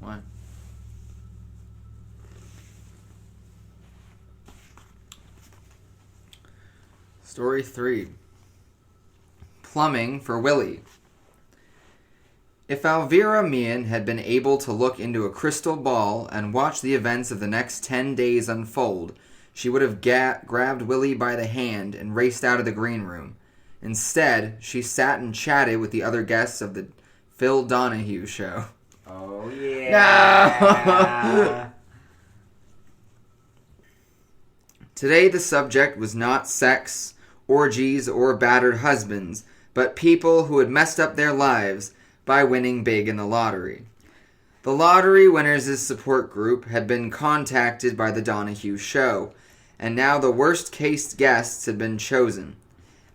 Why? Story 3. Plumbing for Willy. If Alvirah Meehan had been able to look into a crystal ball and watch the events of the next 10 days unfold, she would have grabbed Willy by the hand and raced out of the green room. Instead, she sat and chatted with the other guests of the Phil Donahue show. Oh, yeah. No! Today the subject was not sex, orgies, or battered husbands, but people who had messed up their lives by winning big in the lottery. The lottery winners' support group had been contacted by the Donahue show, and now the worst-case guests had been chosen.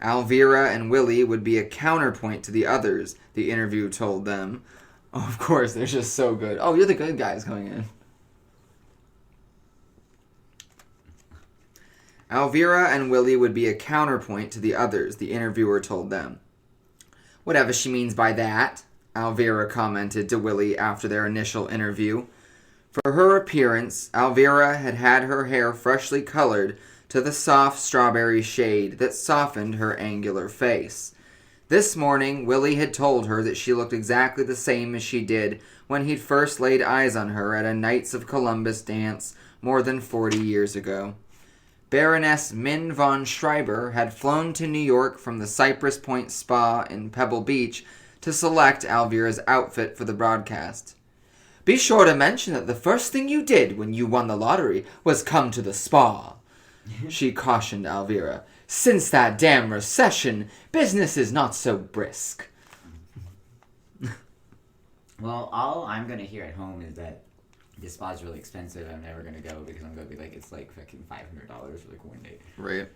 Alvirah and Willy would be a counterpoint to the others, the interview told them. Oh, of course, they're just so good. Oh, you're the good guys coming in. Alvirah and Willy would be a counterpoint to the others, the interviewer told them. Whatever she means by that, Alvirah commented to Willy after their initial interview. For her appearance, Alvirah had had her hair freshly colored to the soft strawberry shade that softened her angular face. This morning, Willy had told her that she looked exactly the same as she did when he'd first laid eyes on her at a Knights of Columbus dance more than 40 years ago. Baroness Min von Schreiber had flown to New York from the Cypress Point Spa in Pebble Beach to select Alvirah's outfit for the broadcast. Be sure to mention that the first thing you did when you won the lottery was come to the spa, she cautioned Alvirah. Since that damn recession, business is not so brisk. Well, all I'm going to hear at home is that this spa's really expensive. I'm never going to go because I'm going to be like, it's like fucking $500 for like one day. Right.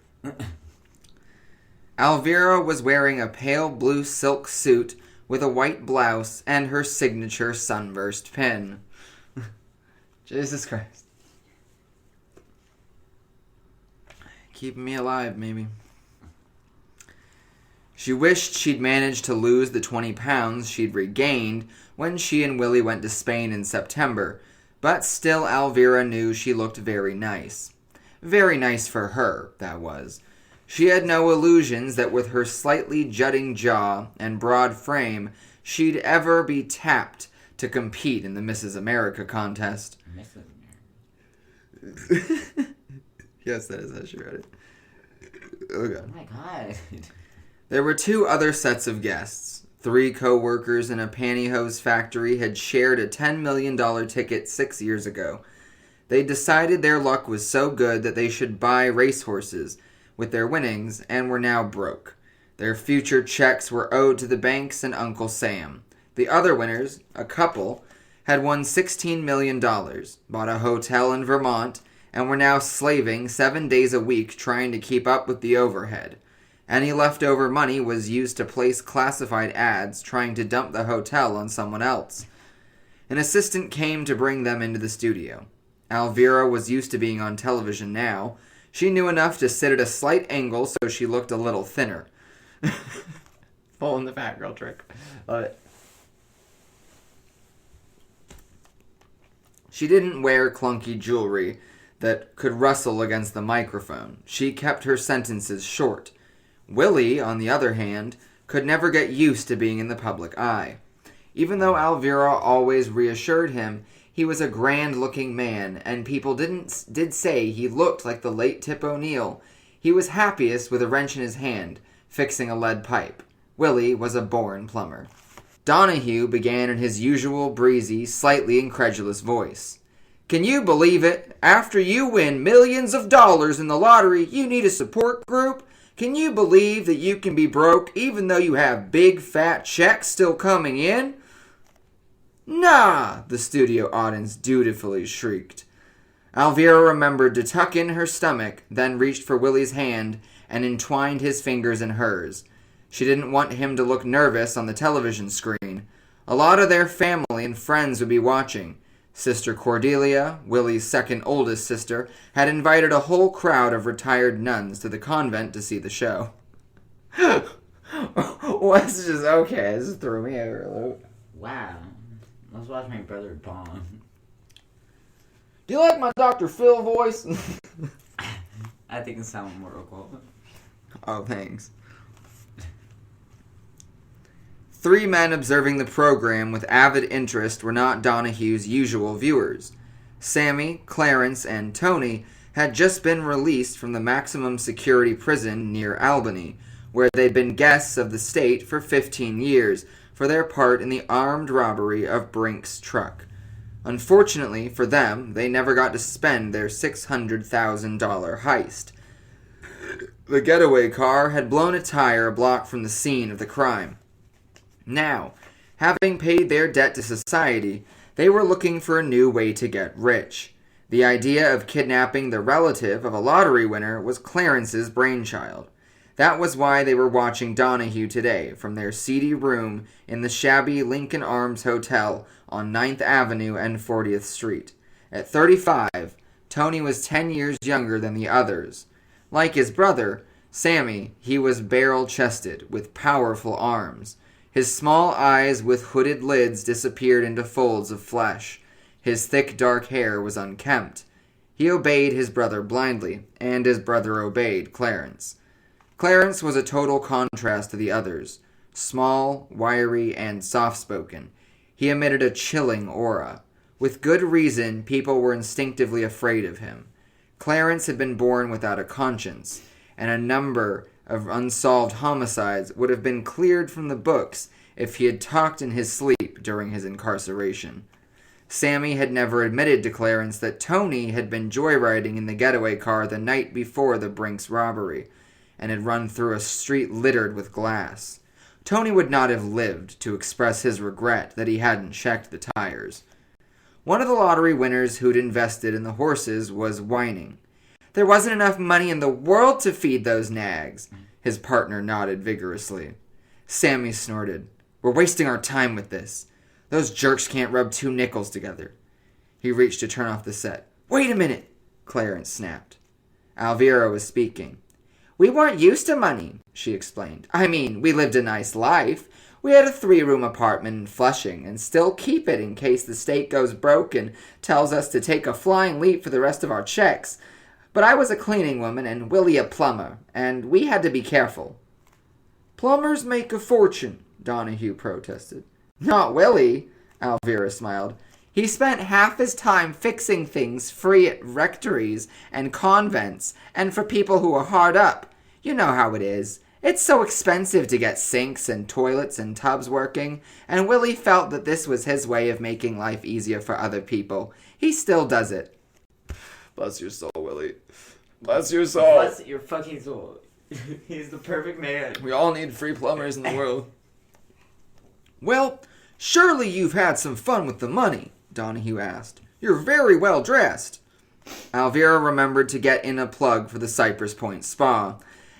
Alvirah was wearing a pale blue silk suit with a white blouse and her signature sunburst pin. Jesus Christ. Keeping me alive, maybe. She wished she'd managed to lose the 20 pounds she'd regained when she and Willy went to Spain in September, but still Alvirah knew she looked very nice. Very nice for her, that was. She had no illusions that with her slightly jutting jaw and broad frame, she'd ever be tapped to compete in the Mrs. America contest. Mrs. America? Yes, that is how she read it. Oh, God. Oh, my God. There were 2 other sets of guests. 3 co-workers in a pantyhose factory had shared a $10 million ticket 6 years ago. They decided their luck was so good that they should buy racehorses with their winnings and were now broke. Their future checks were owed to the banks and Uncle Sam. The other winners, a couple, had won $16 million, bought a hotel in Vermont, and were now slaving 7 days a week trying to keep up with the overhead. Any leftover money was used to place classified ads trying to dump the hotel on someone else. An assistant came to bring them into the studio. Alvirah was used to being on television now. She knew enough to sit at a slight angle so she looked a little thinner. Pulling the fat girl trick. Love it. She didn't wear clunky jewelry that could rustle against the microphone. She kept her sentences short. Willy, on the other hand, could never get used to being in the public eye. Even though Alvirah always reassured him he was a grand-looking man, and people did say he looked like the late Tip O'Neill, he was happiest with a wrench in his hand, fixing a lead pipe. Willy was a born plumber. Donahue began in his usual breezy, slightly incredulous voice. Can you believe it? After you win millions of dollars in the lottery, you need a support group? Can you believe that you can be broke even though you have big fat checks still coming in? Nah, the studio audience dutifully shrieked. Alvirah remembered to tuck in her stomach, then reached for Willy's hand and entwined his fingers in hers. She didn't want him to look nervous on the television screen. A lot of their family and friends would be watching. Sister Cordelia, Willy's second oldest sister, had invited a whole crowd of retired nuns to the convent to see the show. Was just okay. This threw me over a loop. Wow. Let's watch my brother Bond. Do you like my Dr. Phil voice? I think it sounds more cool. Oh, thanks. 3 men observing the program with avid interest were not Donahue's usual viewers. Sammy, Clarence, and Tony had just been released from the maximum security prison near Albany, where they'd been guests of the state for 15 years for their part in the armed robbery of Brink's truck. Unfortunately for them, they never got to spend their $600,000 heist. The getaway car had blown a tire a block from the scene of the crime. Now, having paid their debt to society, they were looking for a new way to get rich. The idea of kidnapping the relative of a lottery winner was Clarence's brainchild. That was why they were watching Donahue today from their seedy room in the shabby Lincoln Arms Hotel on 9th Avenue and 40th Street. At 35, Tony was 10 years younger than the others. Like his brother, Sammy, he was barrel-chested, with powerful arms. His small eyes with hooded lids disappeared into folds of flesh. His thick dark hair was unkempt. He obeyed his brother blindly, and his brother obeyed Clarence. Clarence was a total contrast to the others. Small, wiry, and soft-spoken. He emitted a chilling aura. With good reason, people were instinctively afraid of him. Clarence had been born without a conscience, and a number of unsolved homicides would have been cleared from the books if he had talked in his sleep during his incarceration. Sammy had never admitted to Clarence that Tony had been joyriding in the getaway car the night before the Brinks robbery, and had run through a street littered with glass. Tony would not have lived to express his regret that he hadn't checked the tires. One of the lottery winners who'd invested in the horses was whining. "There wasn't enough money in the world to feed those nags." His partner nodded vigorously. Sammy snorted. "We're wasting our time with this. Those jerks can't rub 2 nickels together." He reached to turn off the set. "Wait a minute," Clarence snapped. Alvirah was speaking. "We weren't used to money," she explained. "I mean, we lived a nice life. We had a 3-room apartment in Flushing and still keep it in case the state goes broke and tells us to take a flying leap for the rest of our checks. But I was a cleaning woman and Willie a plumber, and we had to be careful." "Plumbers make a fortune," Donahue protested. "Not Willie," Alvirah smiled. "He spent half his time fixing things free at rectories and convents and for people who are hard up. You know how it is. It's so expensive to get sinks and toilets and tubs working, and Willie felt that this was his way of making life easier for other people. He still does it." Bless your soul, Willie. Bless your soul. Bless your fucking soul. He's the perfect man. We all need free plumbers in the world. "Well, surely you've had some fun with the money," Donahue asked. "You're very well dressed." Alvirah remembered to get in a plug for the Cypress Point Spa,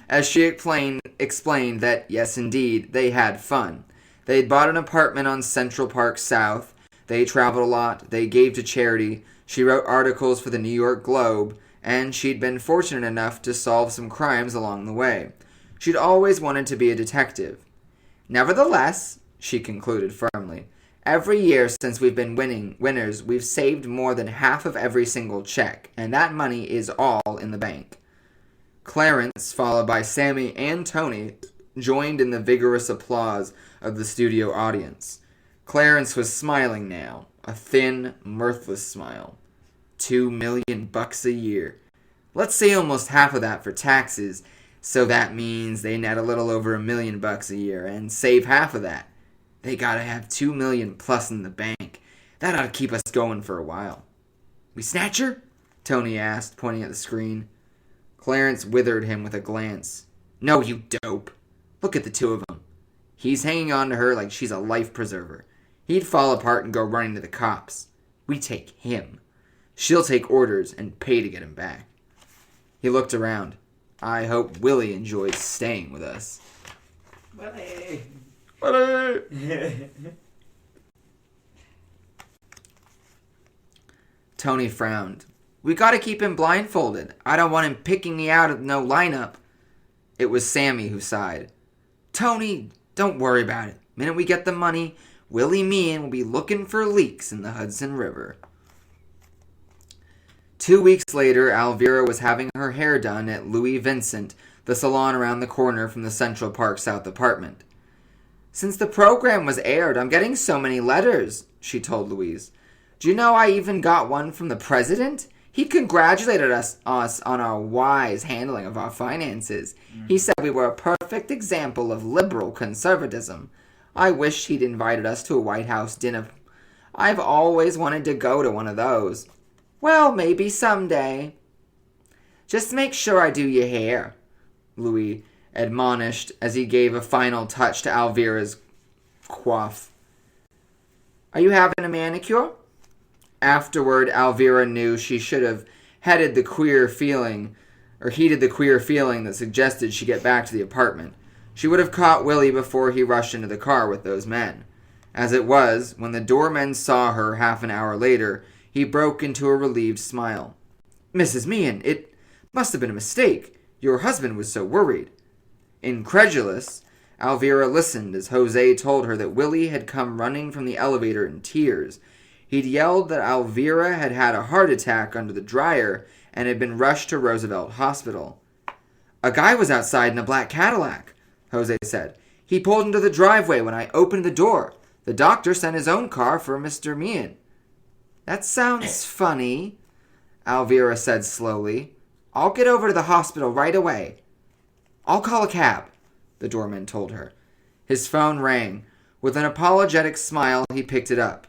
as she explained that, yes indeed, they had fun. They'd bought an apartment on Central Park South, they traveled a lot, they gave to charity, she wrote articles for the New York Globe, and she'd been fortunate enough to solve some crimes along the way. She'd always wanted to be a detective. "Nevertheless," she concluded firmly, "every year since we've been winners, we've saved more than half of every single check, and that money is all in the bank." Clarence, followed by Sammy and Tony, joined in the vigorous applause of the studio audience. Clarence was smiling now, a thin, mirthless smile. $2 million a year. Let's say almost half of that for taxes, so that means they net a little over $1 million a year, and save half of that. They gotta have $2 million plus in the bank. That ought to keep us going for a while. "We snatch her?" Tony asked, pointing at the screen. Clarence withered him with a glance. "No, you dope. Look at the 2 of them. He's hanging on to her like she's a life preserver. He'd fall apart and go running to the cops. We take him. She'll take orders and pay to get him back." He looked around. "I hope Willie enjoys staying with us." Willie! Willie! Tony frowned. "We gotta keep him blindfolded. I don't want him picking me out of no lineup." It was Sammy who sighed. "Tony, don't worry about it. Minute we get the money, Willie Meehan will be looking for leaks in the Hudson River. 2 weeks later, Alvirah was having her hair done at Louis Vincent, the salon around the corner from the Central Park South apartment. "Since the program was aired, I'm getting so many letters," she told Louise. "Do you know I even got one from the president? He congratulated us on our wise handling of our finances. He said we were a perfect example of liberal conservatism. I wish he'd invited us to a White House dinner. I've always wanted to go to one of those." "Well, maybe someday." "Just make sure I do your hair," Louis admonished as he gave a final touch to Alvirah's coif. "Are you having a manicure?" Afterward, Alvirah knew she should have heeded the queer feeling that suggested she get back to the apartment. She would have caught Willie before he rushed into the car with those men. As it was, when the doorman saw her half an hour later, he broke into a relieved smile. "Mrs. Meehan, it must have been a mistake. Your husband was so worried." Incredulous, Alvirah listened as Jose told her that Willie had come running from the elevator in tears. He'd yelled that Alvirah had had a heart attack under the dryer and had been rushed to Roosevelt Hospital. "A guy was outside in a black Cadillac," Jose said. "He pulled into the driveway when I opened the door. The doctor sent his own car for Mr. Meehan." "That sounds funny," Alvirah said slowly. "I'll get over to the hospital right away." "I'll call a cab," the doorman told her. His phone rang. With an apologetic smile, he picked it up.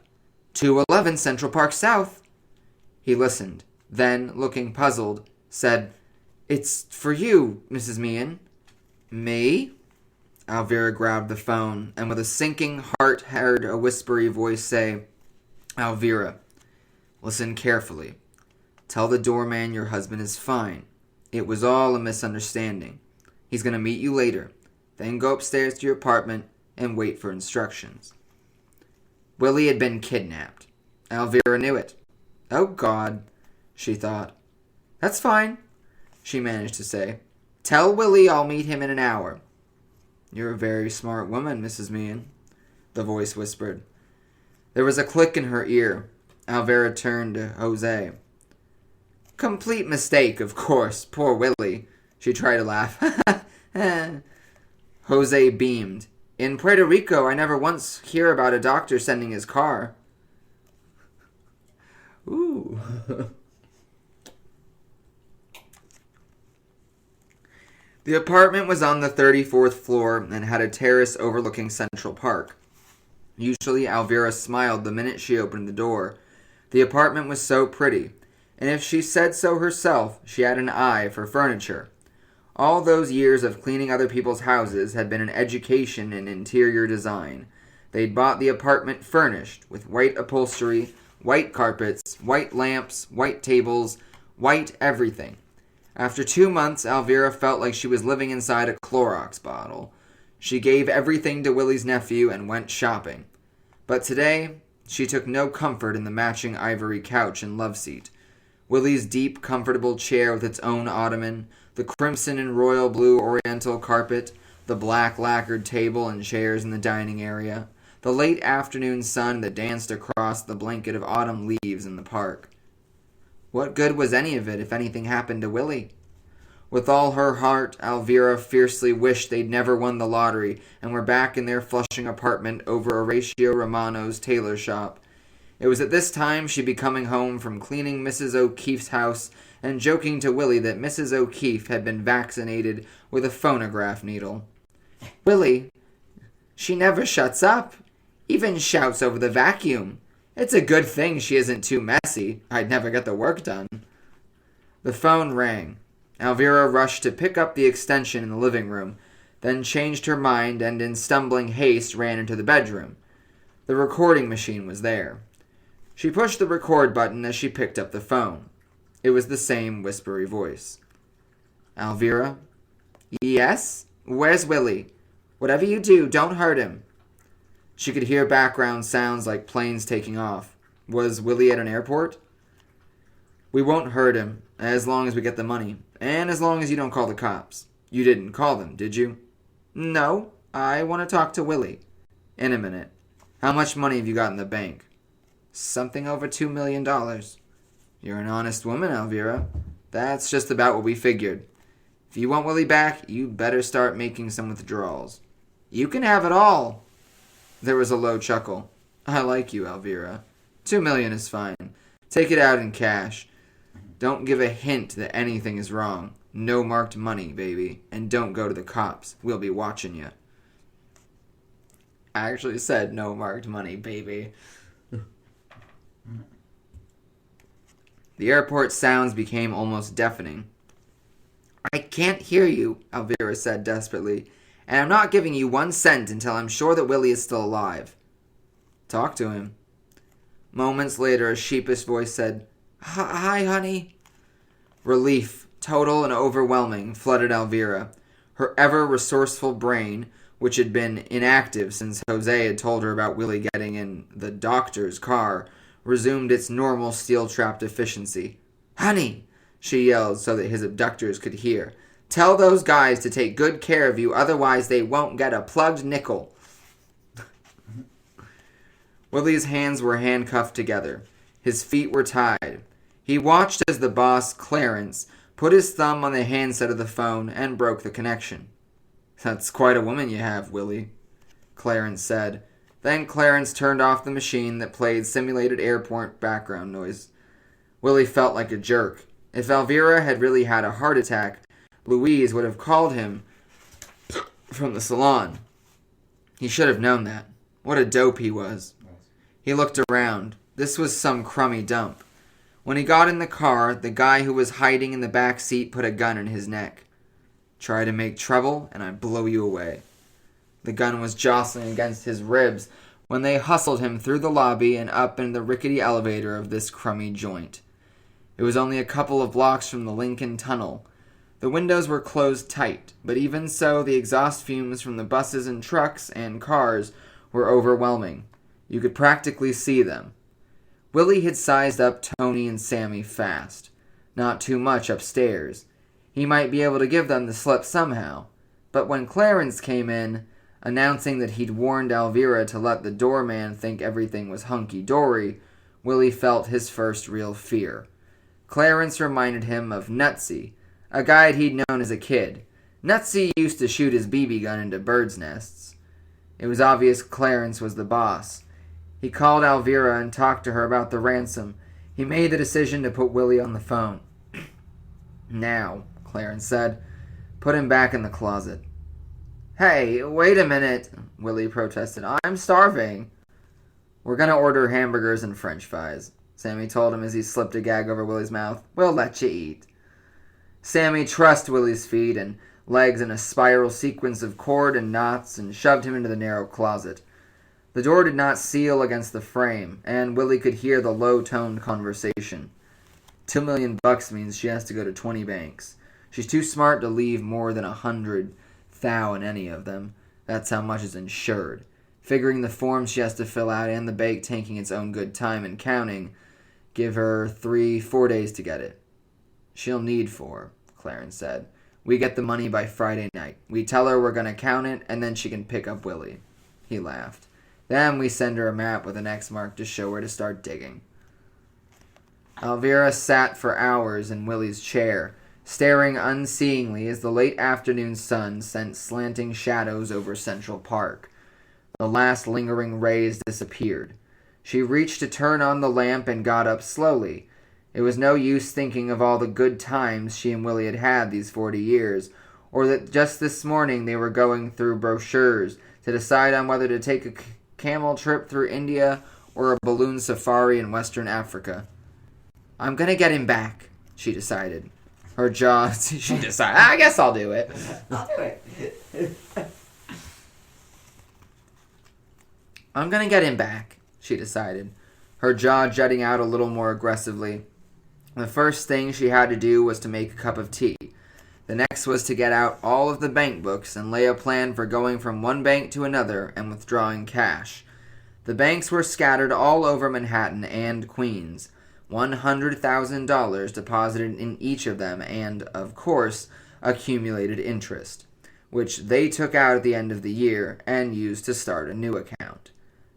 211 Central Park South. He listened, then, looking puzzled, said, "It's for you, Mrs. Meehan." "Me?" Alvirah grabbed the phone, and with a sinking heart heard a whispery voice say, "Alvirah, listen carefully. Tell the doorman your husband is fine. It was all a misunderstanding. He's going to meet you later. Then go upstairs to your apartment and wait for instructions." Willie had been kidnapped. Alvirah knew it. "Oh, God," she thought. "That's fine," she managed to say. "Tell Willie I'll meet him in an hour." "You're a very smart woman, Mrs. Meehan," the voice whispered. There was a click in her ear. Alvirah turned to Jose. "Complete mistake, of course. Poor Willie." She tried to laugh. Jose beamed. "In Puerto Rico, I never once hear about a doctor sending his car." Ooh. The apartment was on the 34th floor and had a terrace overlooking Central Park. Usually, Alvirah smiled the minute she opened the door. The apartment was so pretty, and if she said so herself, she had an eye for furniture. All those years of cleaning other people's houses had been an education in interior design. They'd bought the apartment furnished, with white upholstery, white carpets, white lamps, white tables, white everything. After 2 months, Alvirah felt like she was living inside a Clorox bottle. She gave everything to Willie's nephew and went shopping. But today, she took no comfort in the matching ivory couch and love seat. Willie's deep, comfortable chair with its own ottoman, the crimson and royal blue oriental carpet, the black lacquered table and chairs in the dining area, the late afternoon sun that danced across the blanket of autumn leaves in the park. What good was any of it if anything happened to Willie? With all her heart, Alvirah fiercely wished they'd never won the lottery and were back in their Flushing apartment over Horatio Romano's tailor shop. It was at this time she'd be coming home from cleaning Mrs. O'Keefe's house and joking to Willie that Mrs. O'Keefe had been vaccinated with a phonograph needle. "Willie, she never shuts up. Even shouts over the vacuum. It's a good thing she isn't too messy. I'd never get the work done." The phone rang. Alvirah rushed to pick up the extension in the living room, then changed her mind and in stumbling haste ran into the bedroom. The recording machine was there. She pushed the record button as she picked up the phone. It was the same whispery voice. "Alvirah?" "Yes? Where's Willie? Whatever you do, don't hurt him." She could hear background sounds like planes taking off. Was Willie at an airport? "We won't hurt him, as long as we get the money, and as long as you don't call the cops. You didn't call them, did you?" "No, I want to talk to Willie." "In a minute." How much money have you got in the bank? Something over $2 million. You're an honest woman, Alvirah. That's just about what we figured. If you want Willy back, you better start making some withdrawals. You can have it all. There was a low chuckle. I like you, Alvirah. $2 million is fine. Take it out in cash. Don't give a hint that anything is wrong. No marked money, baby. And don't go to the cops. We'll be watching you. I actually said no marked money, baby. The airport sounds became almost deafening. I can't hear you, Alvirah said desperately, and I'm not giving you 1 cent until I'm sure that Willy is still alive. Talk to him. Moments later, a sheepish voice said, Hi, honey. Relief, total and overwhelming, flooded Alvirah. Her ever-resourceful brain, which had been inactive since Jose had told her about Willy getting in the doctor's car, resumed its normal steel-trapped efficiency. Honey, she yelled so that his abductors could hear. Tell those guys to take good care of you, otherwise they won't get a plugged nickel. Willy's hands were handcuffed together. His feet were tied. He watched as the boss, Clarence, put his thumb on the handset of the phone and broke the connection. That's quite a woman you have, Willy, Clarence said. Then Clarence turned off the machine that played simulated airport background noise. Willy felt like a jerk. If Alvirah had really had a heart attack, Louise would have called him from the salon. He should have known that. What a dope he was. He looked around. This was some crummy dump. When he got in the car, the guy who was hiding in the back seat put a gun in his neck. Try to make trouble, and I blow you away. The gun was jostling against his ribs when they hustled him through the lobby and up in the rickety elevator of this crummy joint. It was only a couple of blocks from the Lincoln Tunnel. The windows were closed tight, but even so, the exhaust fumes from the buses and trucks and cars were overwhelming. You could practically see them. Willy had sized up Tony and Sammy fast. Not too much upstairs. He might be able to give them the slip somehow. But when Clarence came in, announcing that he'd warned Alvirah to let the doorman think everything was hunky-dory, Willy felt his first real fear. Clarence reminded him of Nutsy, a guy he'd known as a kid. Nutsy used to shoot his BB gun into birds' nests. It was obvious Clarence was the boss. He called Alvirah and talked to her about the ransom. He made the decision to put Willy on the phone. Now, Clarence said, put him back in the closet. Hey, wait a minute, Willy protested. I'm starving. We're going to order hamburgers and french fries, Sammy told him as he slipped a gag over Willy's mouth. We'll let you eat. Sammy trussed Willy's feet and legs in a spiral sequence of cord and knots and shoved him into the narrow closet. The door did not seal against the frame, and Willy could hear the low-toned conversation. $2 million means she has to go to 20 banks. She's too smart to leave more than 100,000 in any of them. That's how much is insured. Figuring the forms she has to fill out and the bank taking its own good time and counting, give her 3-4 days to get it. She'll need 4, Clarence said. We get the money by Friday night. We tell her we're going to count it, and then she can pick up Willy. He laughed. Then we send her a map with an X mark to show where to start digging. Alvirah sat for hours in Willy's chair, staring unseeingly as the late afternoon sun sent slanting shadows over Central Park. The last lingering rays disappeared. She reached to turn on the lamp and got up slowly. It was no use thinking of all the good times she and Willy had had these 40 years, or that just this morning they were going through brochures to decide on whether to take a camel trip through India or a balloon safari in Western Africa. I'm gonna get him back, she decided. Her jaw... She decided, I guess I'll do it. I'll do it. I'm gonna get him back, she decided, her jaw jutting out a little more aggressively. The first thing she had to do was to make a cup of tea. The next was to get out all of the bank books and lay a plan for going from one bank to another and withdrawing cash. The banks were scattered all over Manhattan and Queens. $100,000 deposited in each of them and, of course, accumulated interest, which they took out at the end of the year and used to start a new account.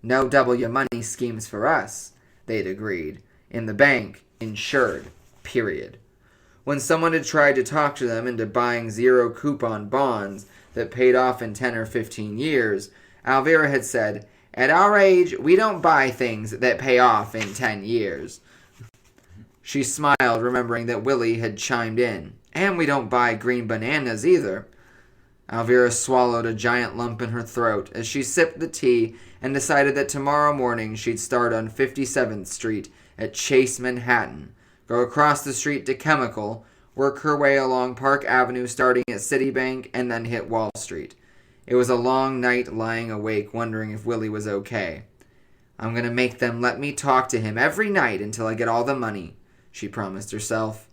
No double your money schemes for us, they'd agreed. In the bank, insured. Period. When someone had tried to talk to them into buying zero coupon bonds that paid off in 10 or 15 years, Alvirah had said, "At our age, we don't buy things that pay off in 10 years. She smiled, remembering that Willy had chimed in. "And we don't buy green bananas either." Alvirah swallowed a giant lump in her throat as she sipped the tea and decided that tomorrow morning she'd start on 57th Street at Chase, Manhattan, go across the street to Chemical, work her way along Park Avenue starting at Citibank, and then hit Wall Street. It was a long night lying awake wondering if Willy was okay. "I'm going to make them let me talk to him every night until I get all the money," she promised herself.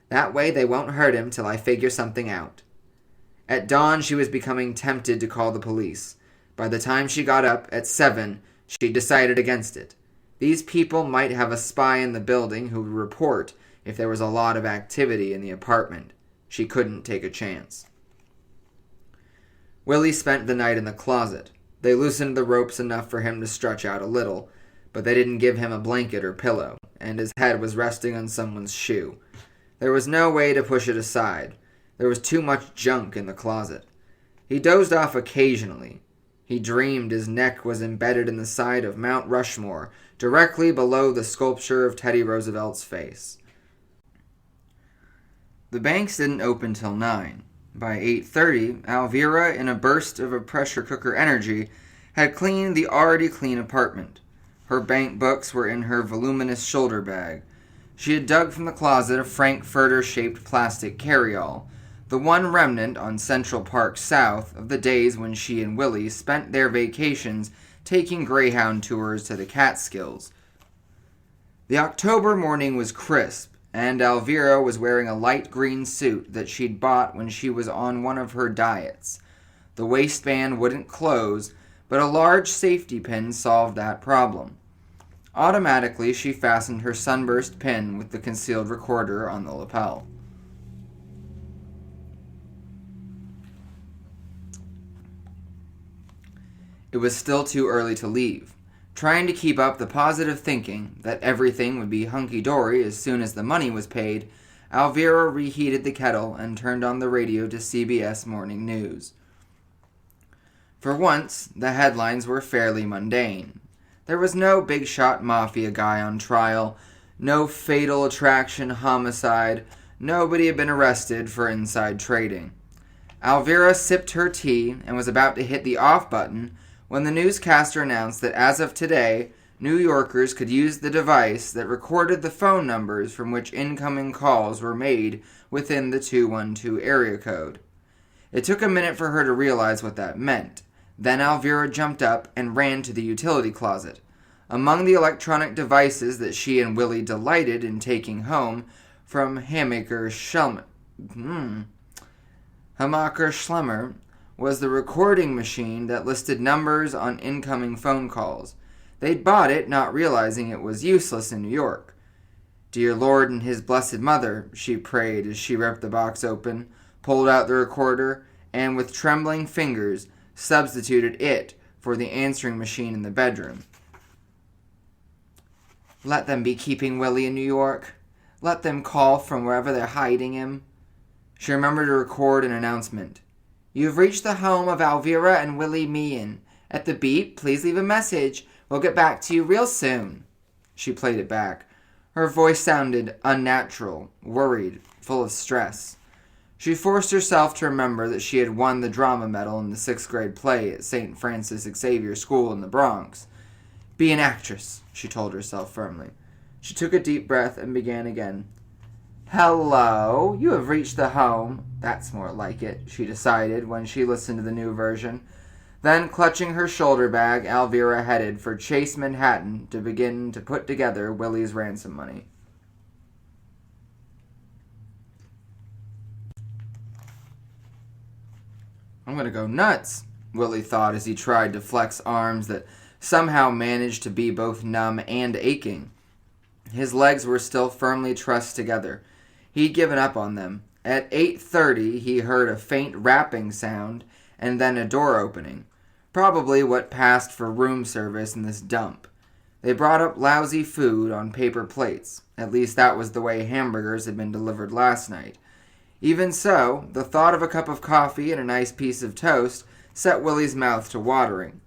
"That way they won't hurt him till I figure something out." At dawn, she was becoming tempted to call the police. By the time she got up at 7, she decided against it. These people might have a spy in the building who would report if there was a lot of activity in the apartment. She couldn't take a chance. Willy spent the night in the closet. They loosened the ropes enough for him to stretch out a little, but they didn't give him a blanket or pillow, and his head was resting on someone's shoe. There was no way to push it aside. There was too much junk in the closet. He dozed off occasionally. He dreamed his neck was embedded in the side of Mount Rushmore, directly below the sculpture of Teddy Roosevelt's face. The banks didn't open till 9. By 8:30, Alvirah, in a burst of a pressure cooker energy, had cleaned the already clean apartment. Her bank books were in her voluminous shoulder bag. She had dug from the closet a frankfurter-shaped plastic carryall, the one remnant on Central Park South of the days when she and Willy spent their vacations taking Greyhound tours to the Catskills. The October morning was crisp, and Alvirah was wearing a light green suit that she'd bought when she was on one of her diets. The waistband wouldn't close, but a large safety pin solved that problem. Automatically, she fastened her sunburst pin with the concealed recorder on the lapel. It was still too early to leave. Trying to keep up the positive thinking that everything would be hunky-dory as soon as the money was paid, Alvirah reheated the kettle and turned on the radio to CBS Morning News. For once, the headlines were fairly mundane. There was no big-shot mafia guy on trial, no fatal attraction homicide, nobody had been arrested for inside trading. Alvirah sipped her tea and was about to hit the off button when the newscaster announced that as of today, New Yorkers could use the device that recorded the phone numbers from which incoming calls were made within the 212 area code. It took a minute for her to realize what that meant. Then Alvirah jumped up and ran to the utility closet. Among the electronic devices that she and Willy delighted in taking home from Hamaker Schlemmer was the recording machine that listed numbers on incoming phone calls. They'd bought it, not realizing it was useless in New York. "Dear Lord and His Blessed Mother," she prayed as she ripped the box open, pulled out the recorder, and with trembling fingers substituted it for the answering machine in the bedroom. Let them be keeping Willy in New York. Let them call from wherever they're hiding him. She remembered to record an announcement. "You've reached the home of Alvirah and Willy Meehan. At the beep, please leave a message. We'll get back to you real soon." She played it back. Her voice sounded unnatural, worried, full of stress. She forced herself to remember that she had won the drama medal in the 6th grade play at St. Francis Xavier School in the Bronx. "Be an actress," she told herself firmly. She took a deep breath and began again. "Hello, you have reached the home." That's more like it, she decided when she listened to the new version. Then, clutching her shoulder bag, Alvirah headed for Chase, Manhattan to begin to put together Willy's ransom money. "I'm going to go nuts," Willy thought as he tried to flex arms that somehow managed to be both numb and aching. His legs were still firmly trussed together. He'd given up on them. At 8:30, he heard a faint rapping sound and then a door opening. Probably what passed for room service in this dump. They brought up lousy food on paper plates. At least that was the way hamburgers had been delivered last night. Even so, the thought of a cup of coffee and a nice piece of toast set Willy's mouth to watering.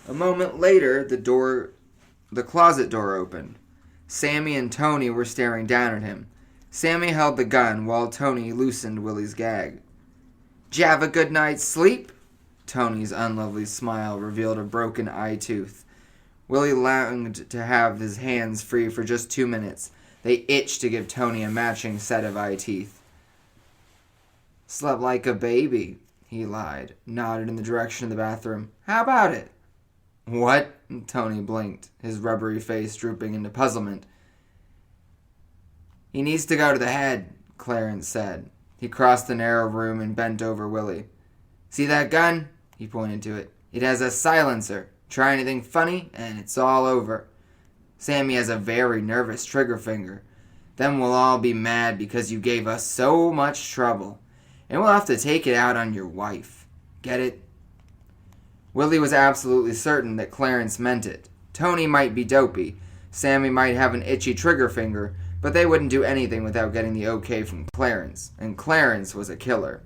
A moment later, the closet door opened. Sammy and Tony were staring down at him. Sammy held the gun while Tony loosened Willy's gag. "Did you have a good night's sleep?" Tony's unlovely smile revealed a broken eye tooth. Willy longed to have his hands free for just 2 minutes. They itched to give Tony a matching set of eye teeth. "Slept like a baby," he lied, nodded in the direction of the bathroom. "How about it?" "What?" Tony blinked, his rubbery face drooping into puzzlement. "He needs to go to the head," Clarence said. He crossed the narrow room and bent over Willy. "See that gun?" He pointed to it. "It has a silencer. Try anything funny, and it's all over. Sammy has a very nervous trigger finger. Then we'll all be mad because you gave us so much trouble. And we'll have to take it out on your wife. Get it?" Willy was absolutely certain that Clarence meant it. Tony might be dopey. Sammy might have an itchy trigger finger, but they wouldn't do anything without getting the okay from Clarence. And Clarence was a killer.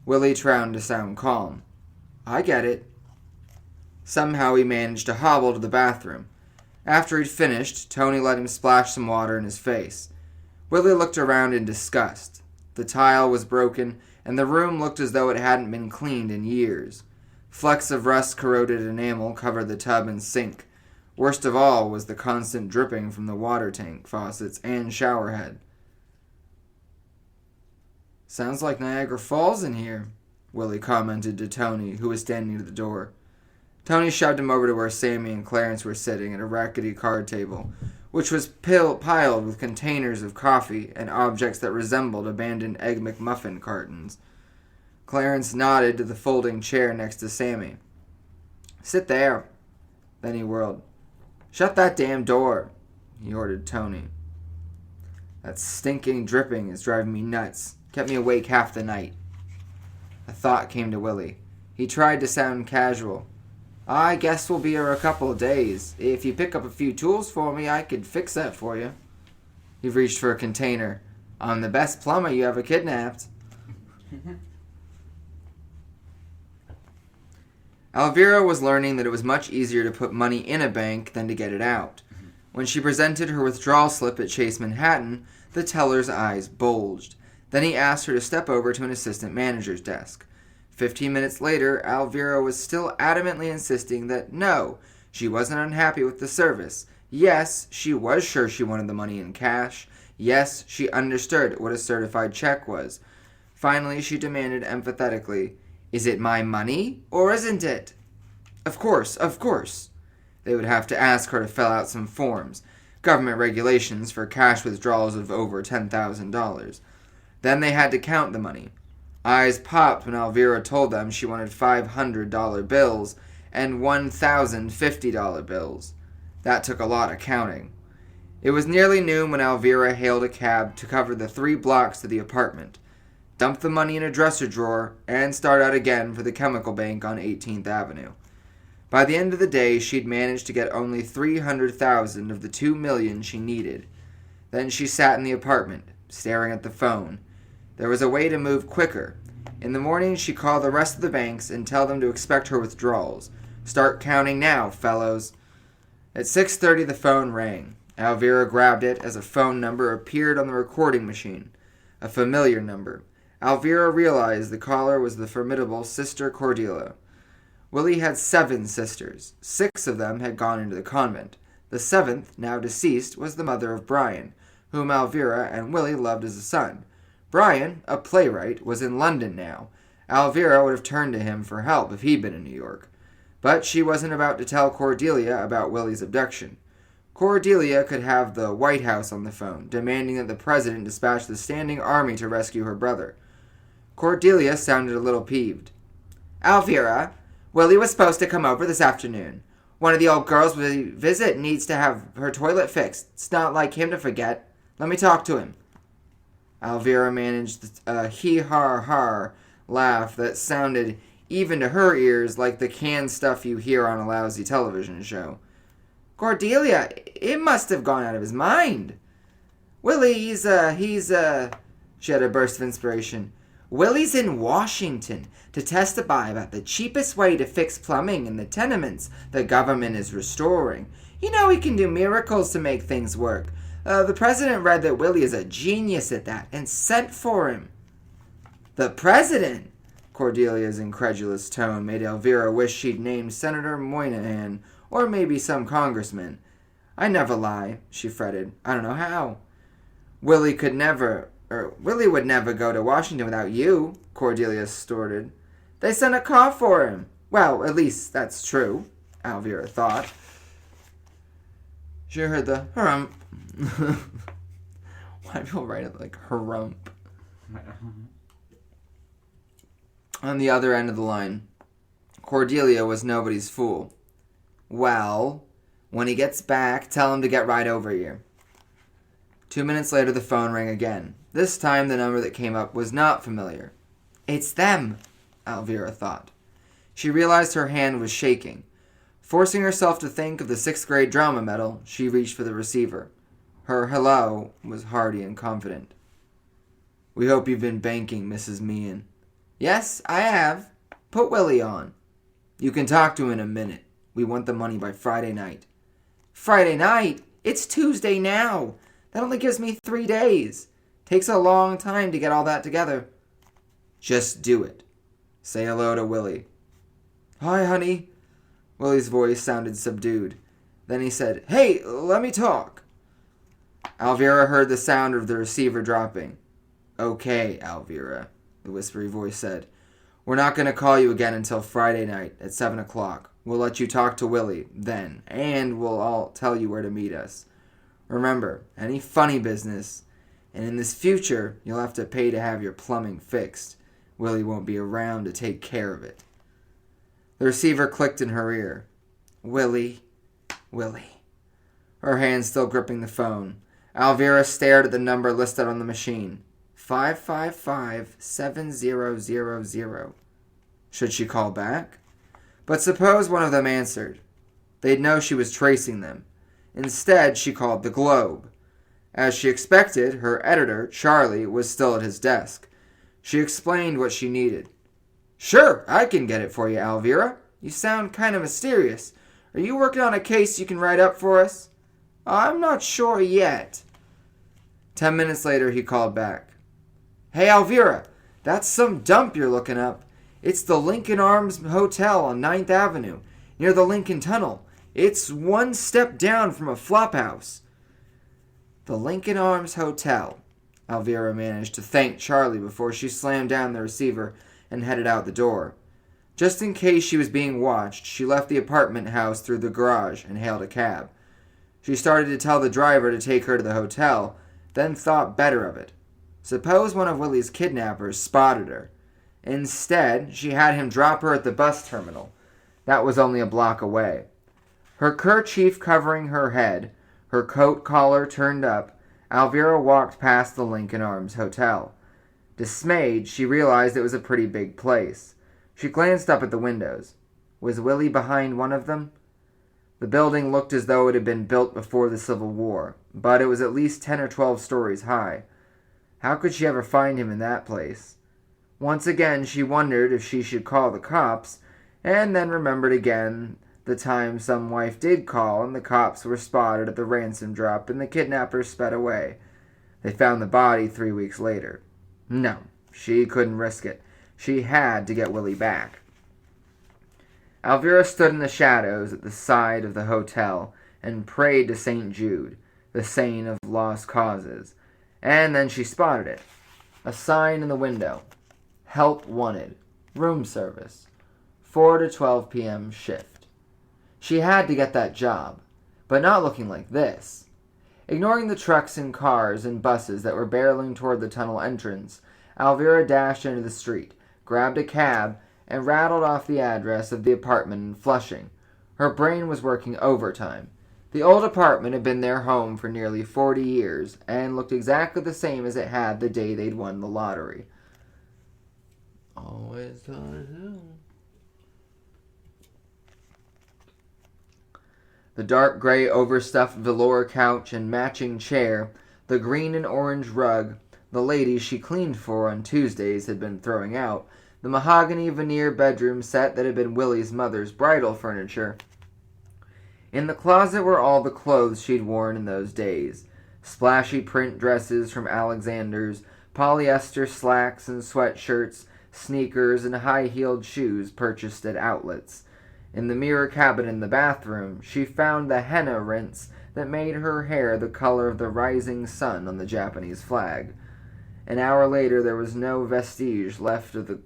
Willy tried to sound calm. "I get it." Somehow he managed to hobble to the bathroom. After he'd finished, Tony let him splash some water in his face. Willy looked around in disgust. The tile was broken, and the room looked as though it hadn't been cleaned in years. Flecks of rust-corroded enamel covered the tub and sink. Worst of all was the constant dripping from the water tank, faucets, and shower head. "Sounds like Niagara Falls in here," Willy commented to Tony, who was standing at the door. Tony shoved him over to where Sammy and Clarence were sitting at a rackety card table, which was piled with containers of coffee and objects that resembled abandoned Egg McMuffin cartons. Clarence nodded to the folding chair next to Sammy. "Sit there." Then he whirled. "Shut that damn door," he ordered Tony. "That stinking dripping is driving me nuts. Kept me awake half the night." A thought came to Willy. He tried to sound casual. "I guess we'll be here a couple of days. If you pick up a few tools for me, I could fix that for you." He reached for a container. "I'm the best plumber you ever kidnapped." Alvirah was learning that it was much easier to put money in a bank than to get it out. When she presented her withdrawal slip at Chase Manhattan, the teller's eyes bulged. Then he asked her to step over to an assistant manager's desk. 15 minutes later, Alvirah was still adamantly insisting that no, she wasn't unhappy with the service. Yes, she was sure she wanted the money in cash. Yes, she understood what a certified check was. Finally, she demanded empathetically, "Is it my money, or isn't it?" Of course. They would have to ask her to fill out some forms, government regulations for cash withdrawals of over $10,000. Then they had to count the money. Eyes popped when Alvirah told them she wanted $500 bills and $1,050 bills. That took a lot of counting. It was nearly noon when Alvirah hailed a cab to cover the 3 blocks to the apartment, dump the money in a dresser drawer, and start out again for the chemical bank on 18th Avenue. By the end of the day, she'd managed to get only $300,000 of the $2 million she needed. Then she sat in the apartment, staring at the phone. There was a way to move quicker. In the morning, she called the rest of the banks and tell them to expect her withdrawals. "Start counting now, fellows." At 6:30, the phone rang. Alvirah grabbed it as a phone number appeared on the recording machine. A familiar number. Alvirah realized the caller was the formidable Sister Cordelia. Willy had 7 sisters. 6 of them had gone into the convent. The 7th, now deceased, was the mother of Brian, whom Alvirah and Willy loved as a son. Brian, a playwright, was in London now. Alvirah would have turned to him for help if he'd been in New York. But she wasn't about to tell Cordelia about Willy's abduction. Cordelia could have the White House on the phone, demanding that the president dispatch the standing army to rescue her brother. Cordelia sounded a little peeved. "Alvirah, Willy was supposed to come over this afternoon. One of the old girls we visit needs to have her toilet fixed. It's not like him to forget. Let me talk to him." Alvirah managed a hee-har-har laugh that sounded even to her ears like the canned stuff you hear on a lousy television show. Cordelia, it must have gone out of his mind. Willy, she had a burst of inspiration. Willy's in Washington to testify about the cheapest way to fix plumbing in the tenements the government is restoring. You know he can do miracles to make things work. The president read that Willy is a genius at that and sent for him. The president? Cordelia's incredulous tone made Alvirah wish she'd named Senator Moynihan or maybe some congressman. I never lie, she fretted. I don't know how. Willy would never go to Washington without you, Cordelia snorted. They sent a car for him. Well, at least that's true, Alvirah thought. She heard the harump. Why do people write it like harump? On the other end of the line, Cordelia was nobody's fool. Well, when he gets back, tell him to get right over here. 2 minutes later, the phone rang again. This time, the number that came up was not familiar. It's them, Alvirah thought. She realized her hand was shaking. Forcing herself to think of the 6th grade drama medal, she reached for the receiver. Her hello was hearty and confident. We hope you've been banking, Mrs. Meehan. Yes, I have. Put Willy on. You can talk to him in a minute. We want the money by Friday night. Friday night? It's Tuesday now. That only gives me 3 days. Takes a long time to get all that together. Just do it. Say hello to Willy. Hi, honey. Willy's voice sounded subdued. Then he said, Hey, let me talk. Alvirah heard the sound of the receiver dropping. Okay, Alvirah, the whispery voice said. We're not going to call you again until Friday night at 7 o'clock. We'll let you talk to Willy then, and we'll all tell you where to meet us. Remember, any funny business, and in this future, you'll have to pay to have your plumbing fixed. Willy won't be around to take care of it. The receiver clicked in her ear. Willy. Her hand still gripping the phone. Alvirah stared at the number listed on the machine. 555-7000. Should she call back? But suppose one of them answered. They'd know she was tracing them. Instead, she called the Globe. As she expected, her editor, Charlie, was still at his desk. She explained what she needed. Sure, I can get it for you, Alvirah. You sound kind of mysterious. Are you working on a case you can write up for us? I'm not sure yet. 10 minutes later, he called back. Hey, Alvirah, that's some dump you're looking up. It's the Lincoln Arms Hotel on 9th Avenue, near the Lincoln Tunnel. It's one step down from a flophouse. The Lincoln Arms Hotel. Alvirah managed to thank Charlie before she slammed down the receiver and headed out the door. Just in case she was being watched, she left the apartment house through the garage and hailed a cab. She started to tell the driver to take her to the hotel, then thought better of it. Suppose one of Willy's kidnappers spotted her. Instead, she had him drop her at the bus terminal. That was only a block away. Her kerchief covering her head, her coat collar turned up, Alvirah walked past the Lincoln Arms Hotel. Dismayed, she realized it was a pretty big place. She glanced up at the windows. Was Willy behind one of them? The building looked as though it had been built before the Civil War, but it was at least 10 or 12 stories high. How could she ever find him in that place? Once again, she wondered if she should call the cops, and then remembered again the time some wife did call and the cops were spotted at the ransom drop and the kidnappers sped away. They found the body 3 weeks later. No, she couldn't risk it. She had to get Willy back. Alvirah stood in the shadows at the side of the hotel and prayed to St. Jude, the saint of lost causes. And then she spotted it. A sign in the window. Help wanted. Room service. 4 to 12 p.m. shift. She had to get that job, but not looking like this. Ignoring the trucks and cars and buses that were barreling toward the tunnel entrance, Alvirah dashed into the street, grabbed a cab, and rattled off the address of the apartment in Flushing. Her brain was working overtime. The old apartment had been their home for nearly 40 years and looked exactly the same as it had the day they'd won the lottery. Always thought it The dark gray overstuffed velour couch and matching chair, the green and orange rug the lady she cleaned for on Tuesdays had been throwing out, the mahogany veneer bedroom set that had been Willie's mother's bridal furniture. In the closet were all the clothes she'd worn in those days. Splashy print dresses from Alexander's, polyester slacks and sweatshirts, sneakers and high-heeled shoes purchased at outlets. In the mirror cabinet in the bathroom, she found the henna rinse that made her hair the color of the rising sun on the Japanese flag. An hour later, there was no vestige left of the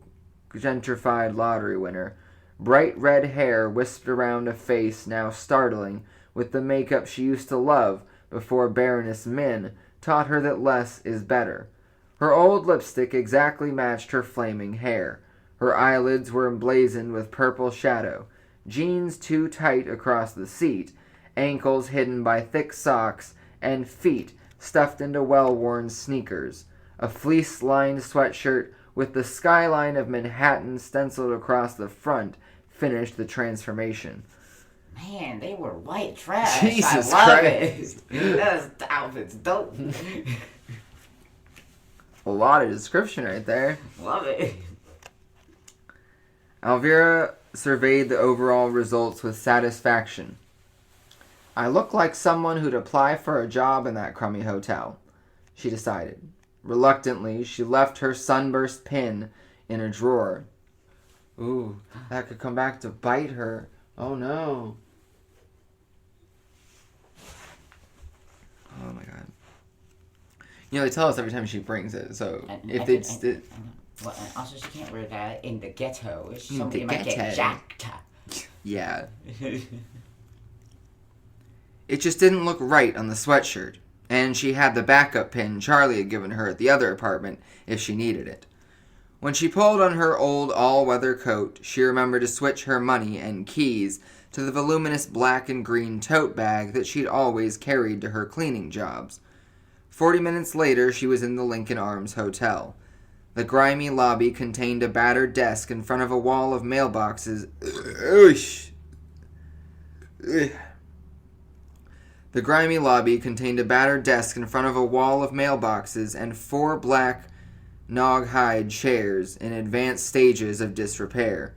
gentrified lottery winner. Bright red hair wisped around a face now startling with the makeup she used to love before Baroness Min taught her that less is better. Her old lipstick exactly matched her flaming hair. Her eyelids were emblazoned with purple shadow, jeans too tight across the seat, ankles hidden by thick socks, and feet stuffed into well-worn sneakers. A fleece-lined sweatshirt with the skyline of Manhattan stenciled across the front finished the transformation. Man, they were white trash. Jesus I love Christ. it. That outfit's dope. A lot of description right there. Love it. Alvirah surveyed the overall results with satisfaction. I look like someone who'd apply for a job in that crummy hotel, she decided. Reluctantly, she left her sunburst pin in a drawer. Ooh, that could come back to bite her. Oh no. Oh my god. You know, they tell us every time she brings it, so if they... Well, and also, she can't wear that in the ghetto. In Somebody the might ghetto. get jacked. Yeah. It just didn't look right on the sweatshirt, and she had the backup pin Charlie had given her at the other apartment if she needed it. When she pulled on her old all-weather coat, she remembered to switch her money and keys to the voluminous black and green tote bag that she'd always carried to her cleaning jobs. 40 minutes later, she was in the Lincoln Arms Hotel. The grimy lobby contained a battered desk in front of a wall of mailboxes. The grimy lobby contained a battered desk in front of a wall of mailboxes and 4 black nog-hide chairs in advanced stages of disrepair.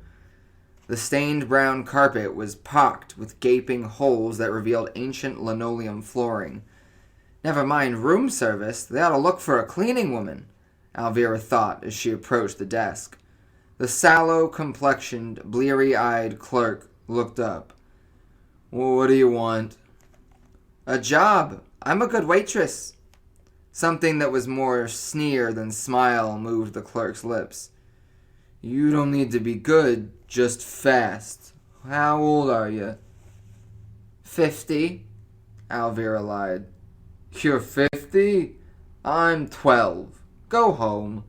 The stained brown carpet was pocked with gaping holes that revealed ancient linoleum flooring. Never mind room service, they ought to look for a cleaning woman, Alvirah thought as she approached the desk. The sallow-complexioned, bleary-eyed clerk looked up. What do you want? A job. I'm a good waitress. Something that was more sneer than smile moved the clerk's lips. You don't need to be good, just fast. How old are you? 50, Alvirah lied. You're 50? I'm 12. Go home.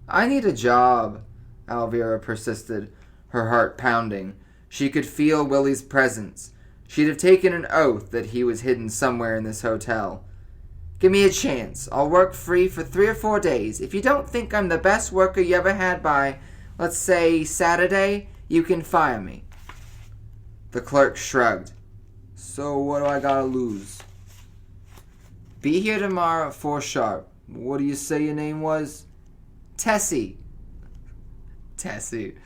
I need a job, Alvirah persisted, her heart pounding. She could feel Willie's presence. She'd have taken an oath that he was hidden somewhere in this hotel. Give me a chance. I'll work free for 3 or 4 days. If you don't think I'm the best worker you ever had by, let's say, Saturday, you can fire me. The clerk shrugged. So what do I gotta lose? Be here tomorrow at 4 sharp. What do you say your name was? Tessie. Tessie,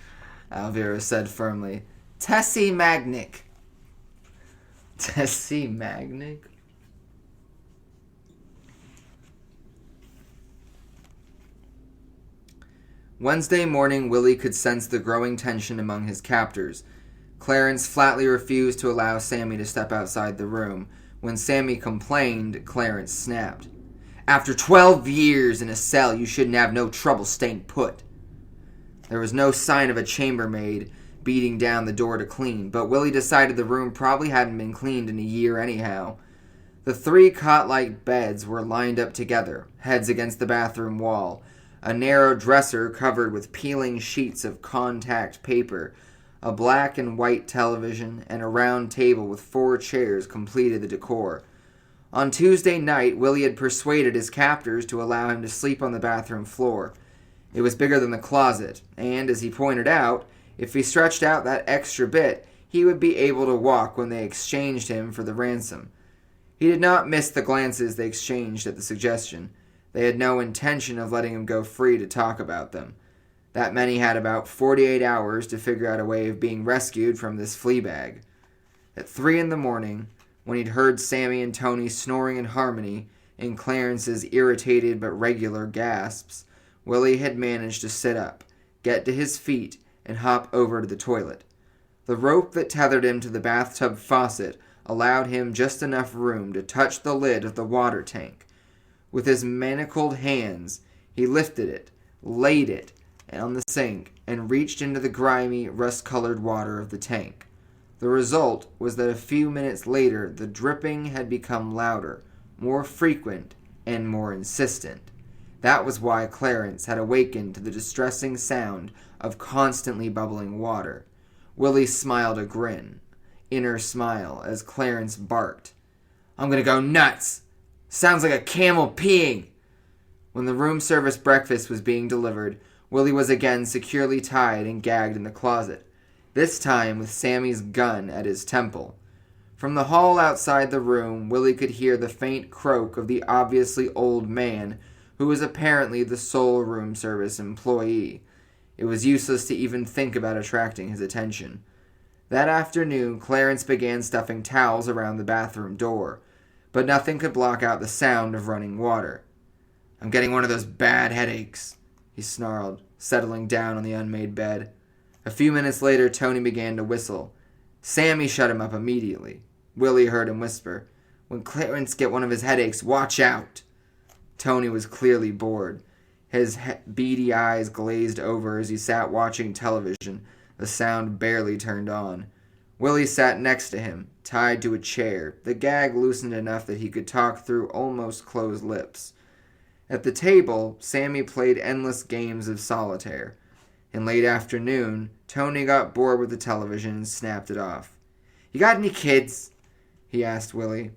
Alvirah said firmly. Tessie Magnick. Tessie Magnick? Wednesday morning, Willie could sense the growing tension among his captors. Clarence flatly refused to allow Sammy to step outside the room. When Sammy complained, Clarence snapped. After 12 years in a cell, you shouldn't have no trouble staying put. There was no sign of a chambermaid beating down the door to clean, but Willie decided the room probably hadn't been cleaned in a year anyhow. The 3 cot-like beds were lined up together, heads against the bathroom wall. A narrow dresser covered with peeling sheets of contact paper, a black and white television, and a round table with 4 chairs completed the decor. On Tuesday night, Willie had persuaded his captors to allow him to sleep on the bathroom floor. It was bigger than the closet, and, as he pointed out, if he stretched out that extra bit, he would be able to walk when they exchanged him for the ransom. He did not miss the glances they exchanged at the suggestion. They had no intention of letting him go free to talk about them. That meant he had about 48 hours to figure out a way of being rescued from this flea bag. At 3 a.m, when he'd heard Sammy and Tony snoring in harmony and Clarence's irritated but regular gasps, Willie had managed to sit up, get to his feet, and hop over to the toilet. The rope that tethered him to the bathtub faucet allowed him just enough room to touch the lid of the water tank. With his manacled hands, he lifted it, laid it on the sink, and reached into the grimy, rust-colored water of the tank. The result was that a few minutes later, the dripping had become louder, more frequent, and more insistent. That was why Clarence had awakened to the distressing sound of constantly bubbling water. Willie smiled a grin, inner smile, as Clarence barked, "I'm gonna go nuts! Sounds like a camel peeing!" When the room service breakfast was being delivered, Willie was again securely tied and gagged in the closet, this time with Sammy's gun at his temple. From the hall outside the room, Willie could hear the faint croak of the obviously old man who was apparently the sole room service employee. It was useless to even think about attracting his attention. That afternoon, Clarence began stuffing towels around the bathroom door, but nothing could block out the sound of running water. "I'm getting one of those bad headaches," he snarled, settling down on the unmade bed. A few minutes later, Tony began to whistle. Sammy shut him up immediately. Willie heard him whisper, "When Clarence get one of his headaches, watch out." Tony was clearly bored. His beady eyes glazed over as he sat watching television, the sound barely turned on. Willie sat next to him, tied to a chair, the gag loosened enough that he could talk through almost closed lips. At the table, Sammy played endless games of solitaire. In late afternoon, Tony got bored with the television and snapped it off. "You got any kids?" he asked Willie.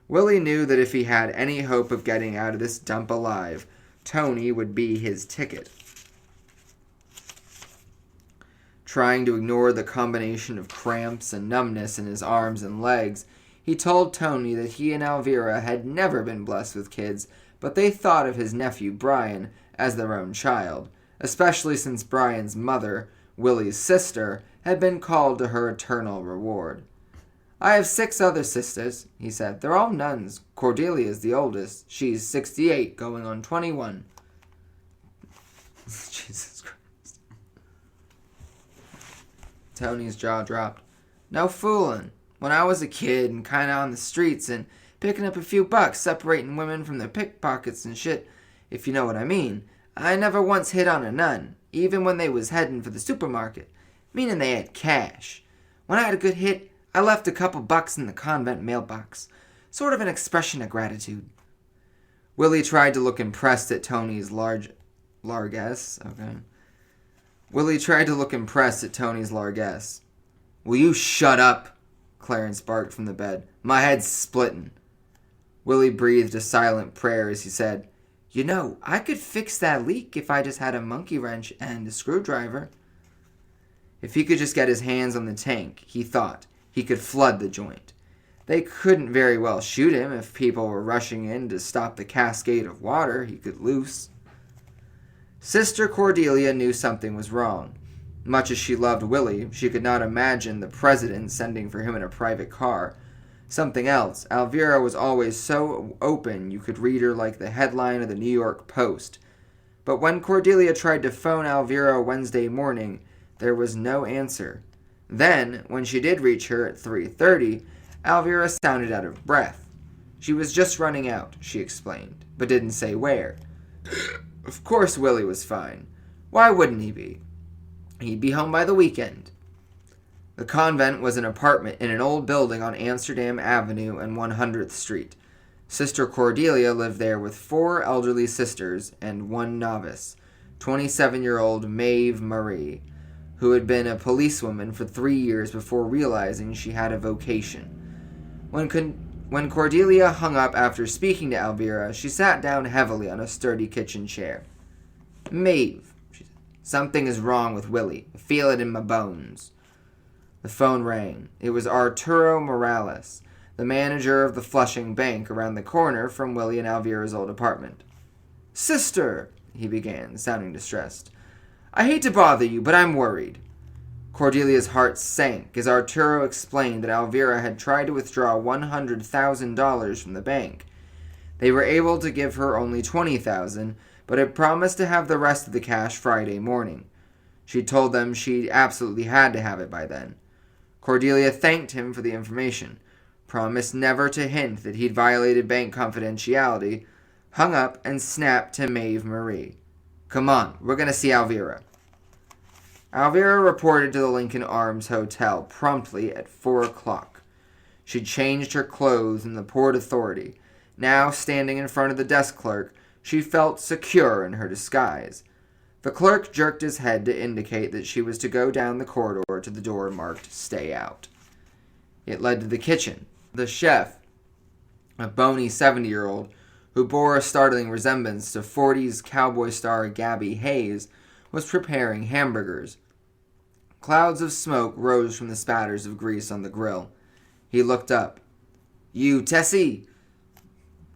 Willie knew that if he had any hope of getting out of this dump alive, Tony would be his ticket. Trying to ignore the combination of cramps and numbness in his arms and legs, he told Tony that he and Alvirah had never been blessed with kids, but they thought of his nephew Brian as their own child, especially since Brian's mother, Willie's sister, had been called to her eternal reward. "I have 6 other sisters," he said. "They're all nuns. Cordelia's the oldest. She's 68, going on 21. Jesus Christ. Tony's jaw dropped. "No fooling. When I was a kid and kinda on the streets and picking up a few bucks, separating women from their pickpockets and shit, if you know what I mean, I never once hit on a nun, even when they was heading for the supermarket, meaning they had cash. When I had a good hit, I left a couple bucks in the convent mailbox, sort of an expression of gratitude." Willie tried to look impressed at Tony's largesse. Willie tried to look impressed at Tony's largesse. "Will you shut up?" Clarence barked from the bed. "My head's splitting." Willie breathed a silent prayer as he said, "You know, I could fix that leak if I just had a monkey wrench and a screwdriver." If he could just get his hands on the tank, he thought, he could flood the joint. They couldn't very well shoot him if people were rushing in to stop the cascade of water he could loose. Sister Cordelia knew something was wrong. Much as she loved Willie, she could not imagine the president sending for him in a private car. Something else, Alvirah was always so open you could read her like the headline of the New York Post. But when Cordelia tried to phone Alvirah Wednesday morning, there was no answer. Then, when she did reach her at 3:30, Alvirah sounded out of breath. She was just running out, she explained, but didn't say where. Of course Willie was fine. Why wouldn't he be? He'd be home by the weekend. The convent was an apartment in an old building on Amsterdam Avenue and 100th Street. Sister Cordelia lived there with 4 elderly sisters and 1 novice, 27-year-old Maeve Marie, who had been a policewoman for 3 years before realizing she had a vocation. When Cordelia hung up after speaking to Alvirah, she sat down heavily on a sturdy kitchen chair. "Maeve," she said, "something is wrong with Willie. I feel it in my bones." The phone rang. It was Arturo Morales, the manager of the Flushing Bank around the corner from Willy and Alvira's old apartment. "Sister," he began, sounding distressed. "I hate to bother you, but I'm worried." Cordelia's heart sank as Arturo explained that Alvirah had tried to withdraw $100,000 from the bank. They were able to give her only $20,000, but had promised to have the rest of the cash Friday morning. She told them she absolutely had to have it by then. Cordelia thanked him for the information, promised never to hint that he'd violated bank confidentiality, hung up, and snapped to Maeve Marie. "Come on, we're going to see Alvirah." Alvirah reported to the Lincoln Arms Hotel promptly at 4 o'clock. She'd changed her clothes in the Port Authority. Now, standing in front of the desk clerk, she felt secure in her disguise. The clerk jerked his head to indicate that she was to go down the corridor to the door marked "Stay Out." It led to the kitchen. The chef, a bony 70-year-old who bore a startling resemblance to 40s cowboy star Gabby Hayes, was preparing hamburgers. Clouds of smoke rose from the spatters of grease on the grill. He looked up. "You, Tessie?"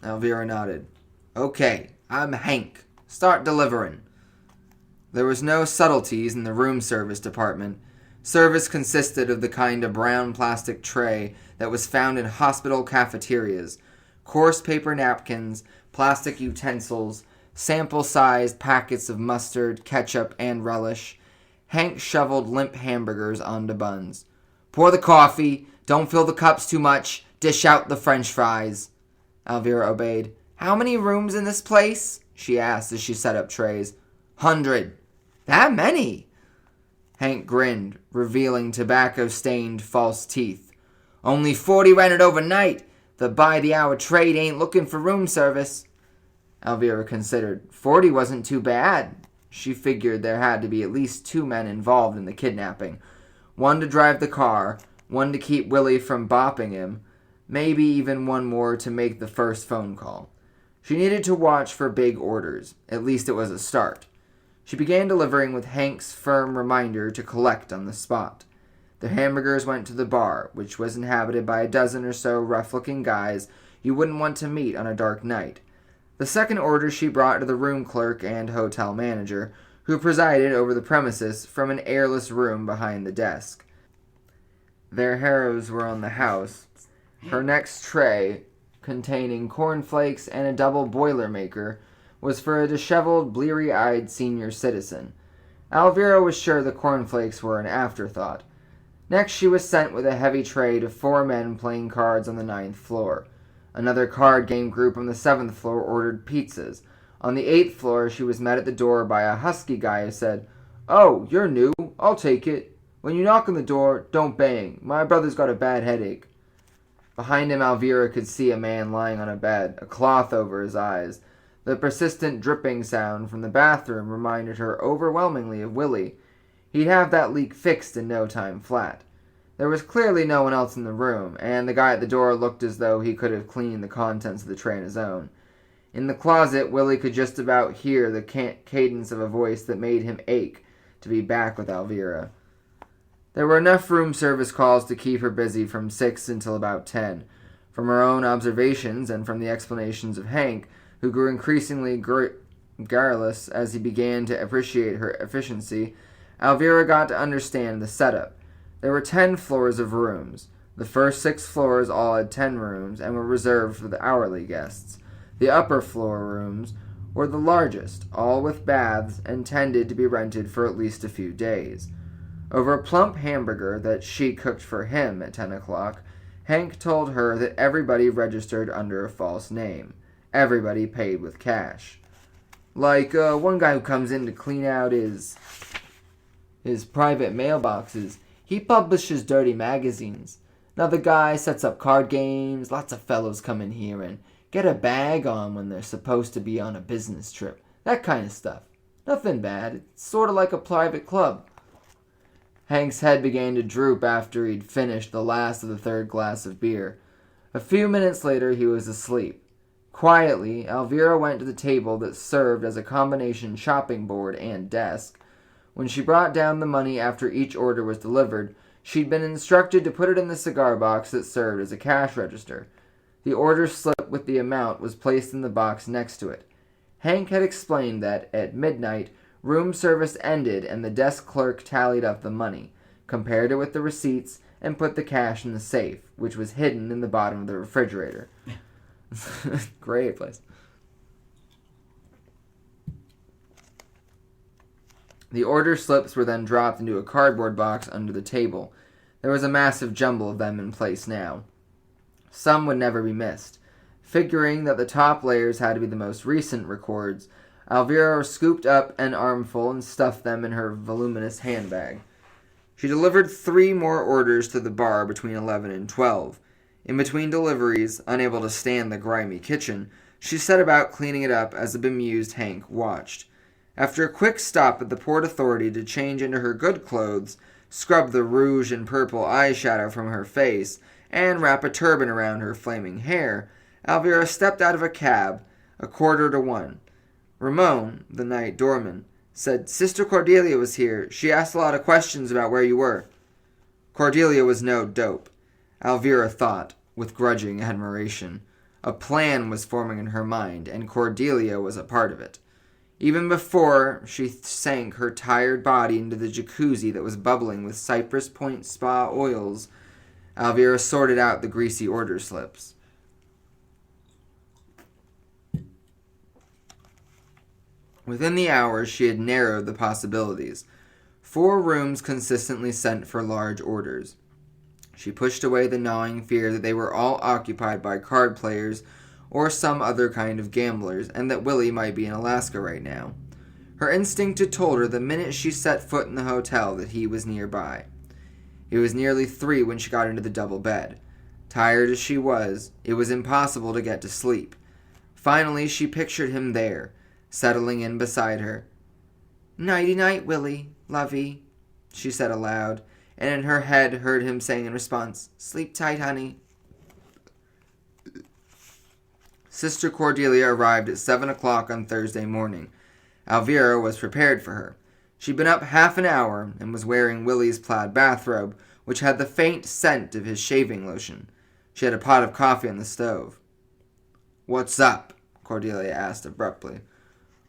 Alvirah nodded. "Okay, I'm Hank. Start delivering." There was no subtleties in the room service department. Service consisted of the kind of brown plastic tray that was found in hospital cafeterias, coarse paper napkins, plastic utensils, sample-sized packets of mustard, ketchup, and relish. Hank shoveled limp hamburgers onto buns. "Pour the coffee. Don't fill the cups too much. Dish out the French fries." Alvirah obeyed. "How many rooms in this place?" she asked as she set up trays. "100. "That many?" Hank grinned, revealing tobacco-stained false teeth. "Only 40 rented overnight. The by-the-hour trade ain't looking for room service." Alvirah considered. 40 wasn't too bad. She figured there had to be at least 2 men involved in the kidnapping. One to drive the car, one to keep Willy from bopping him, maybe even one more to make the first phone call. She needed to watch for big orders. At least it was a start. She began delivering with Hank's firm reminder to collect on the spot. The hamburgers went to the bar, which was inhabited by a dozen or so rough-looking guys you wouldn't want to meet on a dark night. The second order she brought to the room clerk and hotel manager, who presided over the premises from an airless room behind the desk. Their harrows were on the house. Her next tray, containing cornflakes and a double Boilermaker, was for a disheveled, bleary-eyed senior citizen. Alvirah was sure the cornflakes were an afterthought. Next, she was sent with a heavy tray to 4 men playing cards on the 9th floor. Another card game group on the 7th floor ordered pizzas. On the 8th floor, she was met at the door by a husky guy who said, "Oh, you're new. I'll take it. When you knock on the door, don't bang. My brother's got a bad headache." Behind him, Alvirah could see a man lying on a bed, a cloth over his eyes. The persistent dripping sound from the bathroom reminded her overwhelmingly of Willy. He'd have that leak fixed in no time flat. There was clearly no one else in the room, and the guy at the door looked as though he could have cleaned the contents of the tray on his own. In the closet, Willy could just about hear the cadence of a voice that made him ache to be back with Alvirah. There were enough room service calls to keep her busy from 6 until about 10. From her own observations and from the explanations of Hank, who grew increasingly garrulous as he began to appreciate her efficiency, Alvirah got to understand the setup. There were 10 floors of rooms. The first 6 floors all had 10 rooms and were reserved for the hourly guests. The upper floor rooms were the largest, all with baths, and tended to be rented for at least a few days. Over a plump hamburger that she cooked for him at 10 o'clock, Hank told her that everybody registered under a false name. Everybody paid with cash. Like one guy who comes in to clean out his private mailboxes. He publishes dirty magazines. Another guy sets up card games. Lots of fellows come in here and get a bag on when they're supposed to be on a business trip. That kind of stuff. Nothing bad. It's sort of like a private club. Hank's head began to droop after he'd finished the last of the 3rd glass of beer. A few minutes later, he was asleep. Quietly, Alvirah went to the table that served as a combination chopping board and desk. When she brought down the money after each order was delivered, She'd been instructed to put it in the cigar box that served as a cash register. The order slip with the amount was placed in the box next to it. Hank had explained that, at midnight, room service ended and the desk clerk tallied up the money, compared it with the receipts, and put the cash in the safe, which was hidden in the bottom of the refrigerator. Great place. The order slips were then dropped into a cardboard box under the table. There was a massive jumble of them in place now. Some would never be missed. Figuring that the top layers had to be the most recent records, Alvirah scooped up an armful and stuffed them in her voluminous handbag. She delivered 3 more orders to the bar between 11 and 12. In between deliveries, unable to stand the grimy kitchen, she set about cleaning it up as the bemused Hank watched. After a quick stop at the Port Authority to change into her good clothes, scrub the rouge and purple eyeshadow from her face, and wrap a turban around her flaming hair, Alvirah stepped out of a cab, 1:45. Ramon, the night doorman, said Sister Cordelia was here. She asked a lot of questions about where you were. Cordelia was no dope. Alvirah thought, with grudging admiration. A plan was forming in her mind, and Cordelia was a part of it. Even before she sank her tired body into the jacuzzi that was bubbling with Cypress Point spa oils, Alvirah sorted out the greasy order slips. Within the hour, she had narrowed the possibilities. 4 rooms consistently sent for large orders. She pushed away the gnawing fear that they were all occupied by card players or some other kind of gamblers, and that Willy might be in Alaska right now. Her instinct had told her the minute she set foot in the hotel that he was nearby. It was nearly 3 when she got into the double bed. Tired as she was, it was impossible to get to sleep. Finally, she pictured him there, settling in beside her. "Nighty-night, Willy, lovey," she said aloud, and in her head heard him saying in response, "Sleep tight, honey." Sister Cordelia arrived at 7 o'clock on Thursday morning. Alvirah was prepared for her. She'd been up half an hour and was wearing Willy's plaid bathrobe, which had the faint scent of his shaving lotion. She had a pot of coffee on the stove. "What's up?" Cordelia asked abruptly.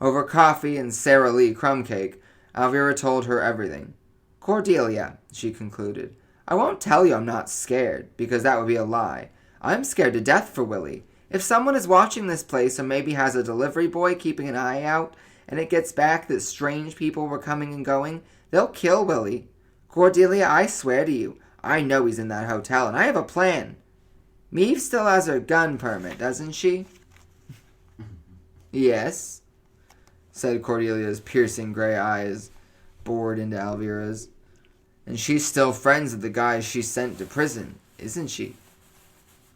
Over coffee and Sara Lee crumb cake, Alvirah told her everything. "Cordelia," she concluded, "I won't tell you I'm not scared, because that would be a lie. I'm scared to death for Willy. If someone is watching this place or maybe has a delivery boy keeping an eye out, and it gets back that strange people were coming and going, they'll kill Willy. Cordelia, I swear to you, I know he's in that hotel, and I have a plan. Meave still has her gun permit, doesn't she?" "Yes," said Cordelia's piercing gray eyes, bored into Alvirah's. "And she's still friends with the guys she sent to prison, isn't she?"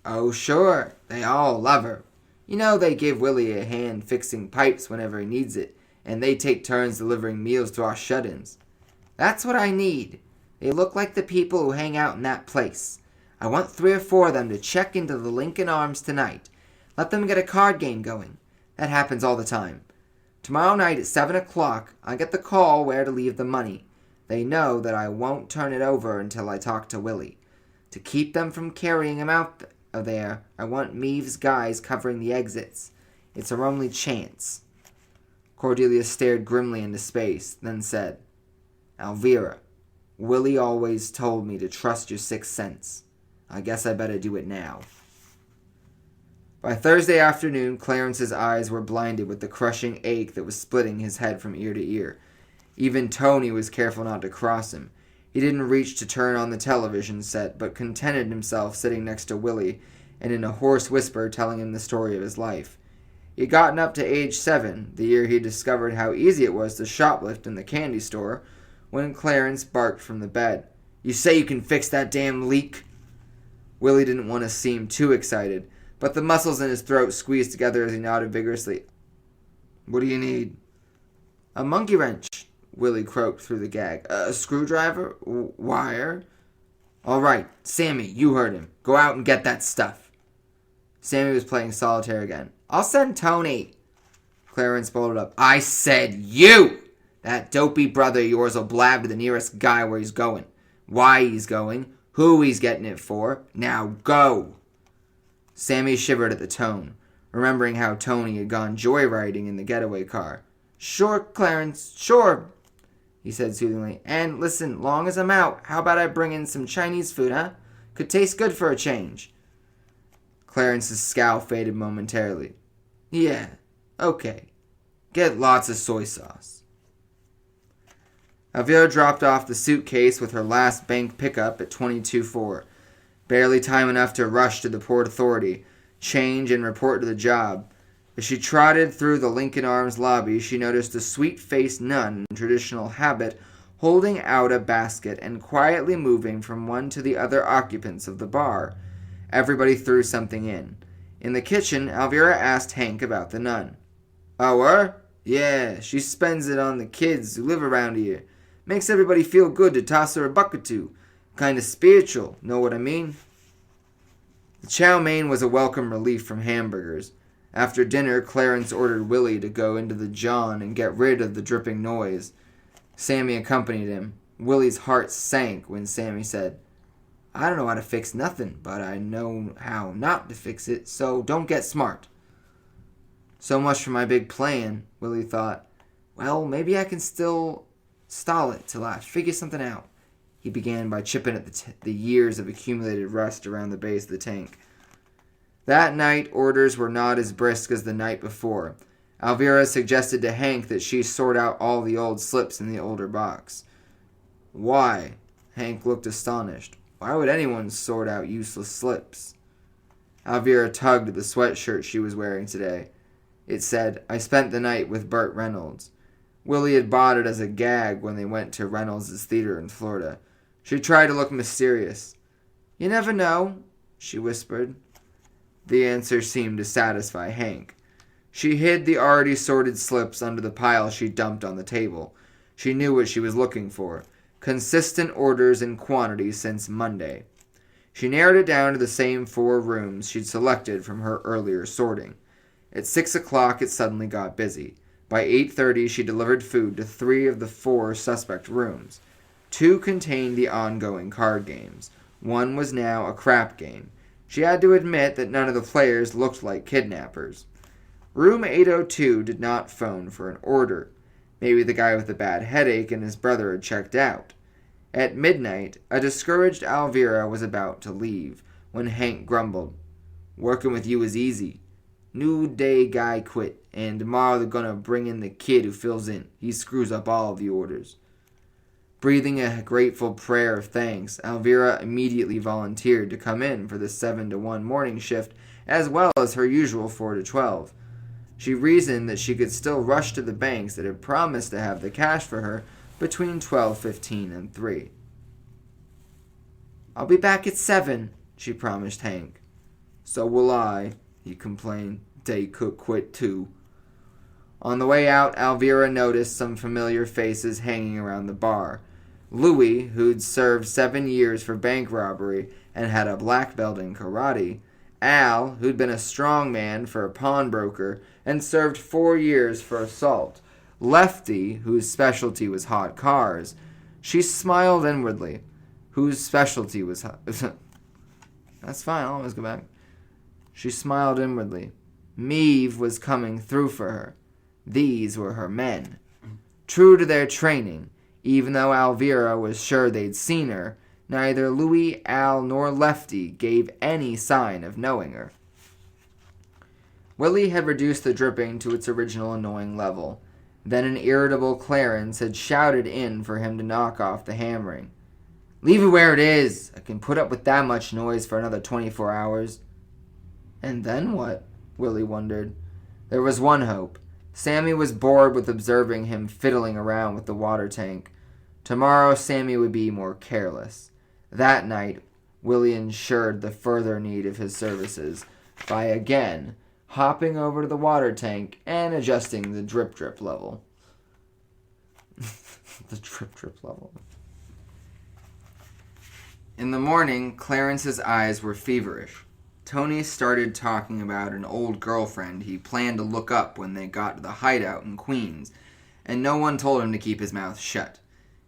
"Oh, sure. They all love her. You know they give Willy a hand fixing pipes whenever he needs it, and they take turns delivering meals to our shut-ins. That's what I need. They look like the people who hang out in that place. I want 3 or 4 of them to check into the Lincoln Arms tonight. Let them get a card game going. That happens all the time. Tomorrow night at 7 o'clock, I get the call where to leave the money. They know that I won't turn it over until I talk to Willy. To keep them from carrying him out of there, I want Meave's guys covering the exits. It's our only chance." Cordelia stared grimly into space, then said, "Alvirah, Willy always told me to trust your sixth sense. I guess I better do it now." By Thursday afternoon, Clarence's eyes were blinded with the crushing ache that was splitting his head from ear to ear. Even Tony was careful not to cross him. He didn't reach to turn on the television set, but contented himself sitting next to Willy and in a hoarse whisper telling him the story of his life. He had gotten up to age 7, the year he discovered how easy it was to shoplift in the candy store, when Clarence barked from the bed. "You say you can fix that damn leak?" Willy didn't want to seem too excited, but the muscles in his throat squeezed together as he nodded vigorously. "What do you need?" "A monkey wrench," Willy croaked through the gag. "A screwdriver? Wire?" "All right, Sammy, you heard him. Go out and get that stuff." Sammy was playing solitaire again. "I'll send Tony." Clarence bolted up. "I said you! That dopey brother of yours will blab to the nearest guy where he's going. why he's going, who he's getting it for. Now go. Sammy shivered at the tone, remembering how Tony had gone joyriding in the getaway car. Sure, Clarence, sure, he said soothingly. And listen, long as I'm out, how about I bring in some Chinese food, huh? Could taste good for a change. Clarence's scowl faded momentarily. Yeah, okay. Get lots of soy sauce. Alvirah dropped off the suitcase with her last bank pickup at 22:04. Barely time enough to rush to the Port Authority, change, and report to the job. As she trotted through the Lincoln Arms lobby, she noticed a sweet-faced nun in traditional habit holding out a basket and quietly moving from one to the other occupants of the bar. Everybody threw something in. In the kitchen, Alvirah asked Hank about the nun. Oh, her? Yeah, she spends it on the kids who live around here. Makes everybody feel good to toss her a buck or two. Kinda spiritual, know what I mean? The chow mein was a welcome relief from hamburgers. After dinner, Clarence ordered Willy to go into the john and get rid of the dripping noise. Sammy accompanied him. Willy's heart sank when Sammy said, I don't know how to fix nothing, but I know how not to fix it, so don't get smart. So much for my big plan, Willy thought. Well, maybe I can still stall it till I figure something out. He began by chipping at the years of accumulated rust around the base of the tank. That night, orders were not as brisk as the night before. Alvirah suggested to Hank that she sort out all the old slips in the older box. Why? Hank looked astonished. Why would anyone sort out useless slips? Alvirah tugged at the sweatshirt she was wearing today. It said, I spent the night with Burt Reynolds. Willy had bought it as a gag when they went to Reynolds' theater in Florida. She tried to look mysterious. You never know, she whispered. The answer seemed to satisfy Hank. She hid the already sorted slips under the pile she dumped on the table. She knew what she was looking for. Consistent orders in quantity since Monday. She narrowed it down to the same 4 rooms she'd selected from her earlier sorting. At 6 o'clock, it suddenly got busy. By 8:30, she delivered food to 3 of the 4 suspect rooms. 2 contained the ongoing card games. 1 was now a crap game. She had to admit that none of the players looked like kidnappers. Room 802 did not phone for an order. Maybe the guy with the bad headache and his brother had checked out. At midnight, a discouraged Alvirah was about to leave when Hank grumbled. Working with you is easy. New day guy quit, and tomorrow they're gonna bring in the kid who fills in. He screws up all of the orders. Breathing a grateful prayer of thanks, Alvirah immediately volunteered to come in for the 7 to 1 morning shift as well as her usual 4 to 12. She reasoned that she could still rush to the banks that had promised to have the cash for her between 12:15 and 3. I'll be back at 7, she promised Hank. So will I, he complained. Day cook quit too. On the way out, Alvirah noticed some familiar faces hanging around the bar. Louis, who'd served 7 years for bank robbery and had a black belt in karate. Al, who'd been a strongman for a pawnbroker and served 4 years for assault. Lefty, whose specialty was hot cars. She smiled inwardly. Whose specialty was hot... That's fine, I'll always go back. She smiled inwardly. Meave was coming through for her. These were her men. True to their training, even though Alvirah was sure they'd seen her, neither Louis, Al, nor Lefty gave any sign of knowing her. Willy had reduced the dripping to its original annoying level. Then an irritable Clarence had shouted in for him to knock off the hammering. Leave it where it is. I can put up with that much noise for another 24 hours. And then what? Willy wondered. There was one hope. Sammy was bored with observing him fiddling around with the water tank. Tomorrow, Sammy would be more careless. That night, Willy ensured the further need of his services by again hopping over to the water tank and adjusting the drip level. The drip level. In the morning, Clarence's eyes were feverish. Tony started talking about an old girlfriend he planned to look up when they got to the hideout in Queens, and no one told him to keep his mouth shut.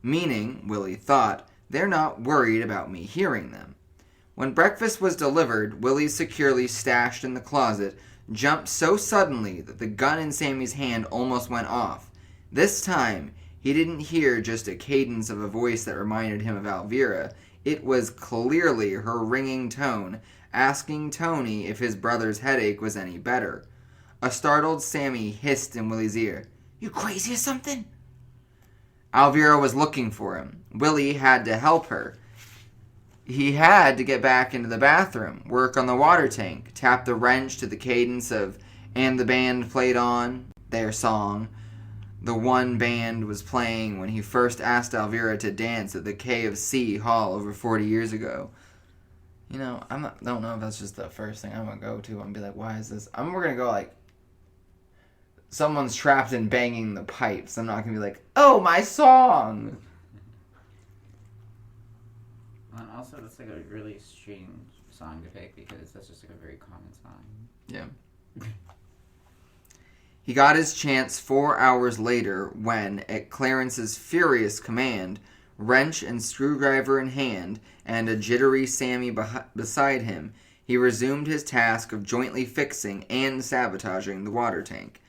Meaning, Willy thought, They're not worried about me hearing them. When breakfast was delivered, Willie, securely stashed in the closet, jumped so suddenly that the gun in Sammy's hand almost went off. This time, he didn't hear just a cadence of a voice that reminded him of Alvirah. It was clearly her ringing tone, asking Tony if his brother's headache was any better. A startled Sammy hissed in Willie's ear, "You crazy or something?" Alvirah was looking for him. Willie had to help her. He had to get back into the bathroom, work on the water tank, tap the wrench to the cadence of "And the Band Played On," their song. The one band was playing when he first asked Alvirah to dance at the KFC Hall over 40 years ago. You know, don't know if that's just the first thing I'm going to go to and be like, why is this? We're going to go like, someone's trapped in banging the pipes. I'm not going to be like, oh, my song. And also, that's like a really strange song to pick because that's just like a very common song. Yeah. He got his chance 4 hours later when, at Clarence's furious command, wrench and screwdriver in hand, and a jittery Sammy beside him, he resumed his task of jointly fixing and sabotaging the water tank.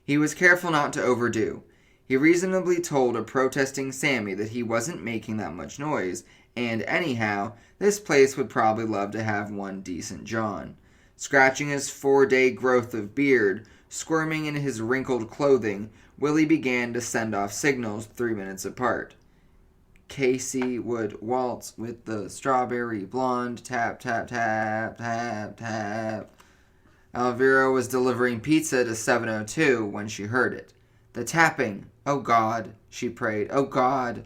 He was careful not to overdo. He reasonably told a protesting Sammy that he wasn't making that much noise, and anyhow, this place would probably love to have one decent John. Scratching his 4-day growth of beard, squirming in his wrinkled clothing, Willie began to send off signals 3 minutes apart. Casey would waltz with the strawberry blonde, tap, tap, tap, tap, tap. Alvirah was delivering pizza to 702 when she heard it. The tapping. Oh, God, she prayed. Oh, God.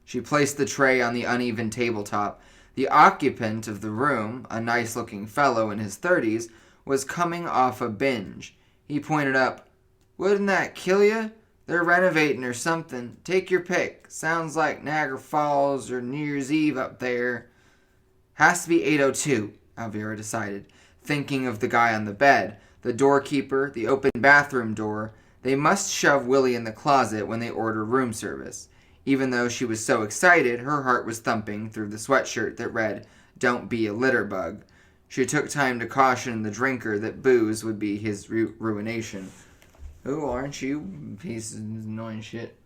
She placed the tray on the uneven tabletop. The occupant of the room, a nice-looking fellow in his 30s, was coming off a binge. He pointed up. Wouldn't that kill you? They're renovating or something. Take your pick. Sounds like Niagara Falls or New Year's Eve up there. Has to be 802, Alvirah decided, thinking of the guy on the bed, the doorkeeper, the open bathroom door. They must shove Willie in the closet when they order room service. Even though she was so excited, her heart was thumping through the sweatshirt that read, "Don't be a litter bug." She took time to caution the drinker that booze would be his ruination. Oh, aren't you, piece of annoying shit?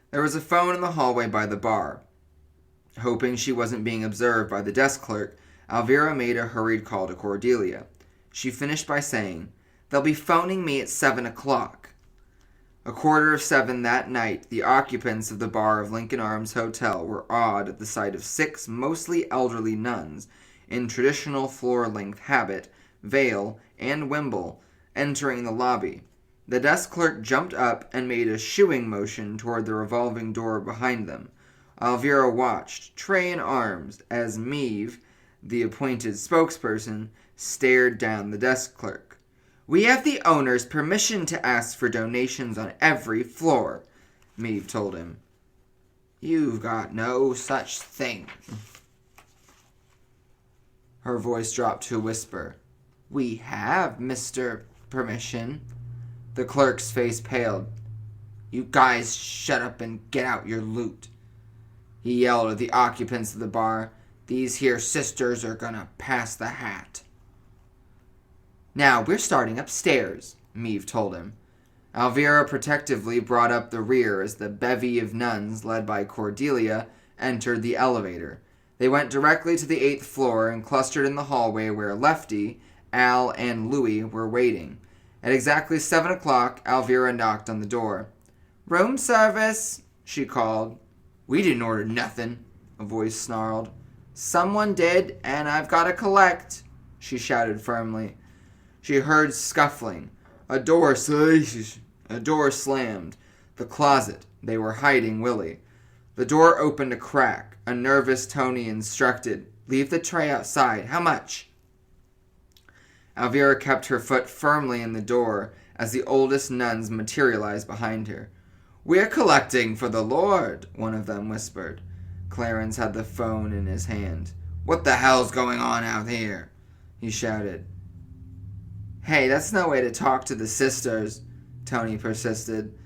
There was a phone in the hallway by the bar. Hoping she wasn't being observed by the desk clerk, Alvirah made a hurried call to Cordelia. She finished by saying, "They'll be phoning me at 7 o'clock. 7:15 that night, the occupants of the bar of Lincoln Arms Hotel were awed at the sight of 6 mostly elderly nuns in traditional floor-length habit, veil, and wimble entering the lobby. The desk clerk jumped up and made a shooing motion toward the revolving door behind them. Alvirah watched, tray in arms, as Meave, the appointed spokesperson, stared down the desk clerk. "We have the owner's permission to ask for donations on every floor," Meave told him. "You've got no such thing." Her voice dropped to a whisper. "We have, Mr. Permission." The clerk's face paled. "You guys shut up and get out your loot." He yelled at the occupants of the bar. "These here sisters are gonna pass the hat." "Now we're starting upstairs," Meave told him. Alvirah protectively brought up the rear as the bevy of nuns, led by Cordelia, entered the elevator. They went directly to the 8th floor and clustered in the hallway where Lefty, Al, and Louie were waiting. At exactly 7 o'clock, Alvirah knocked on the door. "Room service," she called. "We didn't order nothing," a voice snarled. "Someone did, and I've got to collect," she shouted firmly. She heard scuffling. A door slammed. The closet. They were hiding Willie. The door opened a crack. A nervous Tony instructed, "Leave the tray outside. How much?" Alvirah kept her foot firmly in the door as the oldest nuns materialized behind her. "We're collecting for the Lord," one of them whispered. Clarence had the phone in his hand. "What the hell's going on out here?" he shouted. "Hey, that's no way to talk to the sisters," Tony persisted.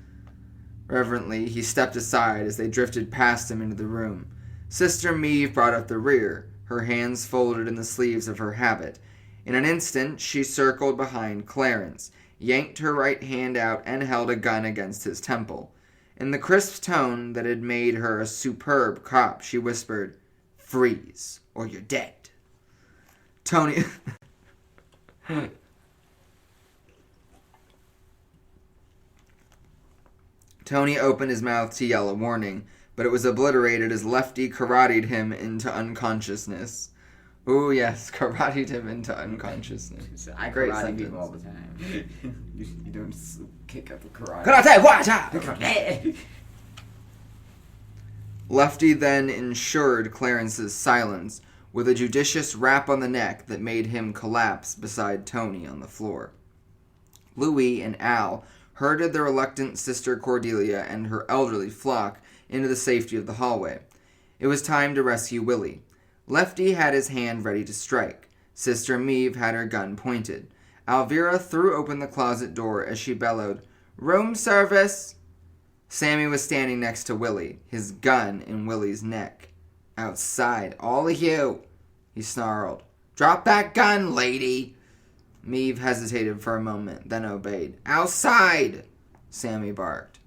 Reverently, he stepped aside as they drifted past him into the room. Sister Meave brought up the rear, her hands folded in the sleeves of her habit. In an instant, she circled behind Clarence, yanked her right hand out, and held a gun against his temple. In the crisp tone that had made her a superb cop, she whispered, "Freeze, or you're dead." Tony... Tony opened his mouth to yell a warning, but it was obliterated as Lefty karate'd him into unconsciousness. Ooh, yes, karate'd him into unconsciousness. I Great karate sentence. people all the time. you don't just kick up a karate. Karate, wacha! Karate! Lefty then ensured Clarence's silence with a judicious rap on the neck that made him collapse beside Tony on the floor. Louis and Al herded the reluctant Sister Cordelia and her elderly flock into the safety of the hallway. It was time to rescue Willy. Lefty had his hand ready to strike. Sister Meave had her gun pointed. Alvirah threw open the closet door as she bellowed, "Room service!" Sammy was standing next to Willy, his gun in Willy's neck. "Outside, all of you," he snarled. "Drop that gun, lady!" Meave hesitated for a moment, then obeyed. "Outside!" Sammy barked.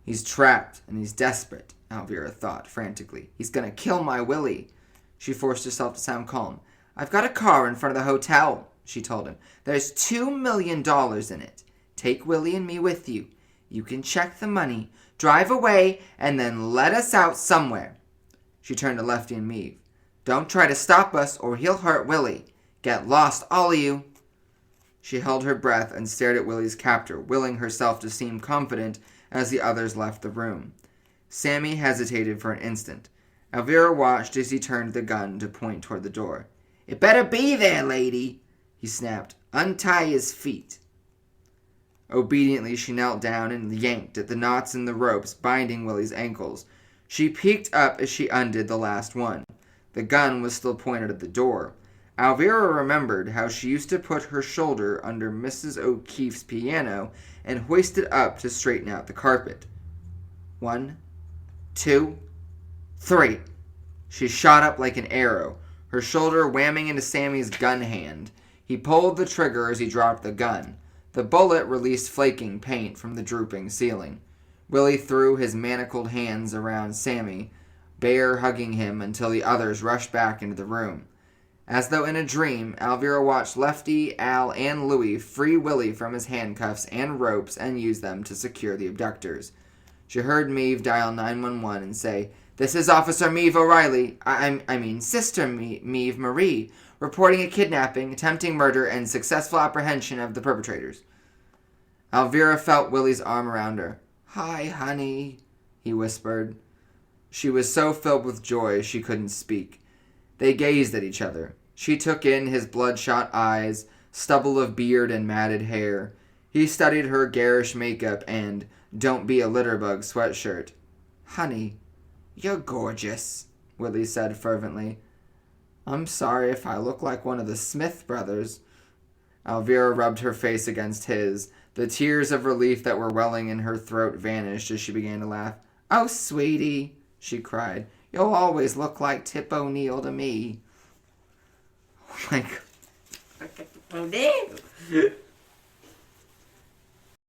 "He's trapped, and he's desperate," Alvirah thought frantically. "He's gonna kill my Willy." She forced herself to sound calm. "I've got a car in front of the hotel," she told him. "There's $2 million in it. Take Willy and me with you. You can check the money, drive away, and then let us out somewhere." She turned to Lefty and Meave. "Don't try to stop us, or he'll hurt Willy. Get lost, all of you." She held her breath and stared at Willy's captor, willing herself to seem confident as the others left the room. Sammy hesitated for an instant. Alvirah watched as he turned the gun to point toward the door. "It better be there, lady," he snapped. "Untie his feet." Obediently, she knelt down and yanked at the knots in the ropes binding Willy's ankles. She peeked up as she undid the last one. The gun was still pointed at the door. Alvirah remembered how she used to put her shoulder under Mrs. O'Keefe's piano and hoist it up to straighten out the carpet. 1, 2, 3. She shot up like an arrow, her shoulder whamming into Sammy's gun hand. He pulled the trigger as he dropped the gun. The bullet released flaking paint from the drooping ceiling. Willy threw his manacled hands around Sammy, bear hugging him until the others rushed back into the room. As though in a dream, Alvirah watched Lefty, Al, and Louis free Willy from his handcuffs and ropes and use them to secure the abductors. She heard Meave dial 911 and say, "This is Officer Meave O'Reilly, Sister Meave Marie, reporting a kidnapping, attempting murder, and successful apprehension of the perpetrators." Alvirah felt Willy's arm around her. "Hi, honey," he whispered. She was so filled with joy she couldn't speak. They gazed at each other. She took in his bloodshot eyes, stubble of beard and matted hair. He studied her garish makeup and "don't be a litterbug" sweatshirt. "Honey, you're gorgeous," Willy said fervently. "I'm sorry if I look like one of the Smith brothers." Alvirah rubbed her face against his. The tears of relief that were welling in her throat vanished as she began to laugh. "Oh, sweetie," she cried. "You'll always look like Tip O'Neill to me." Oh my God. Oh, no.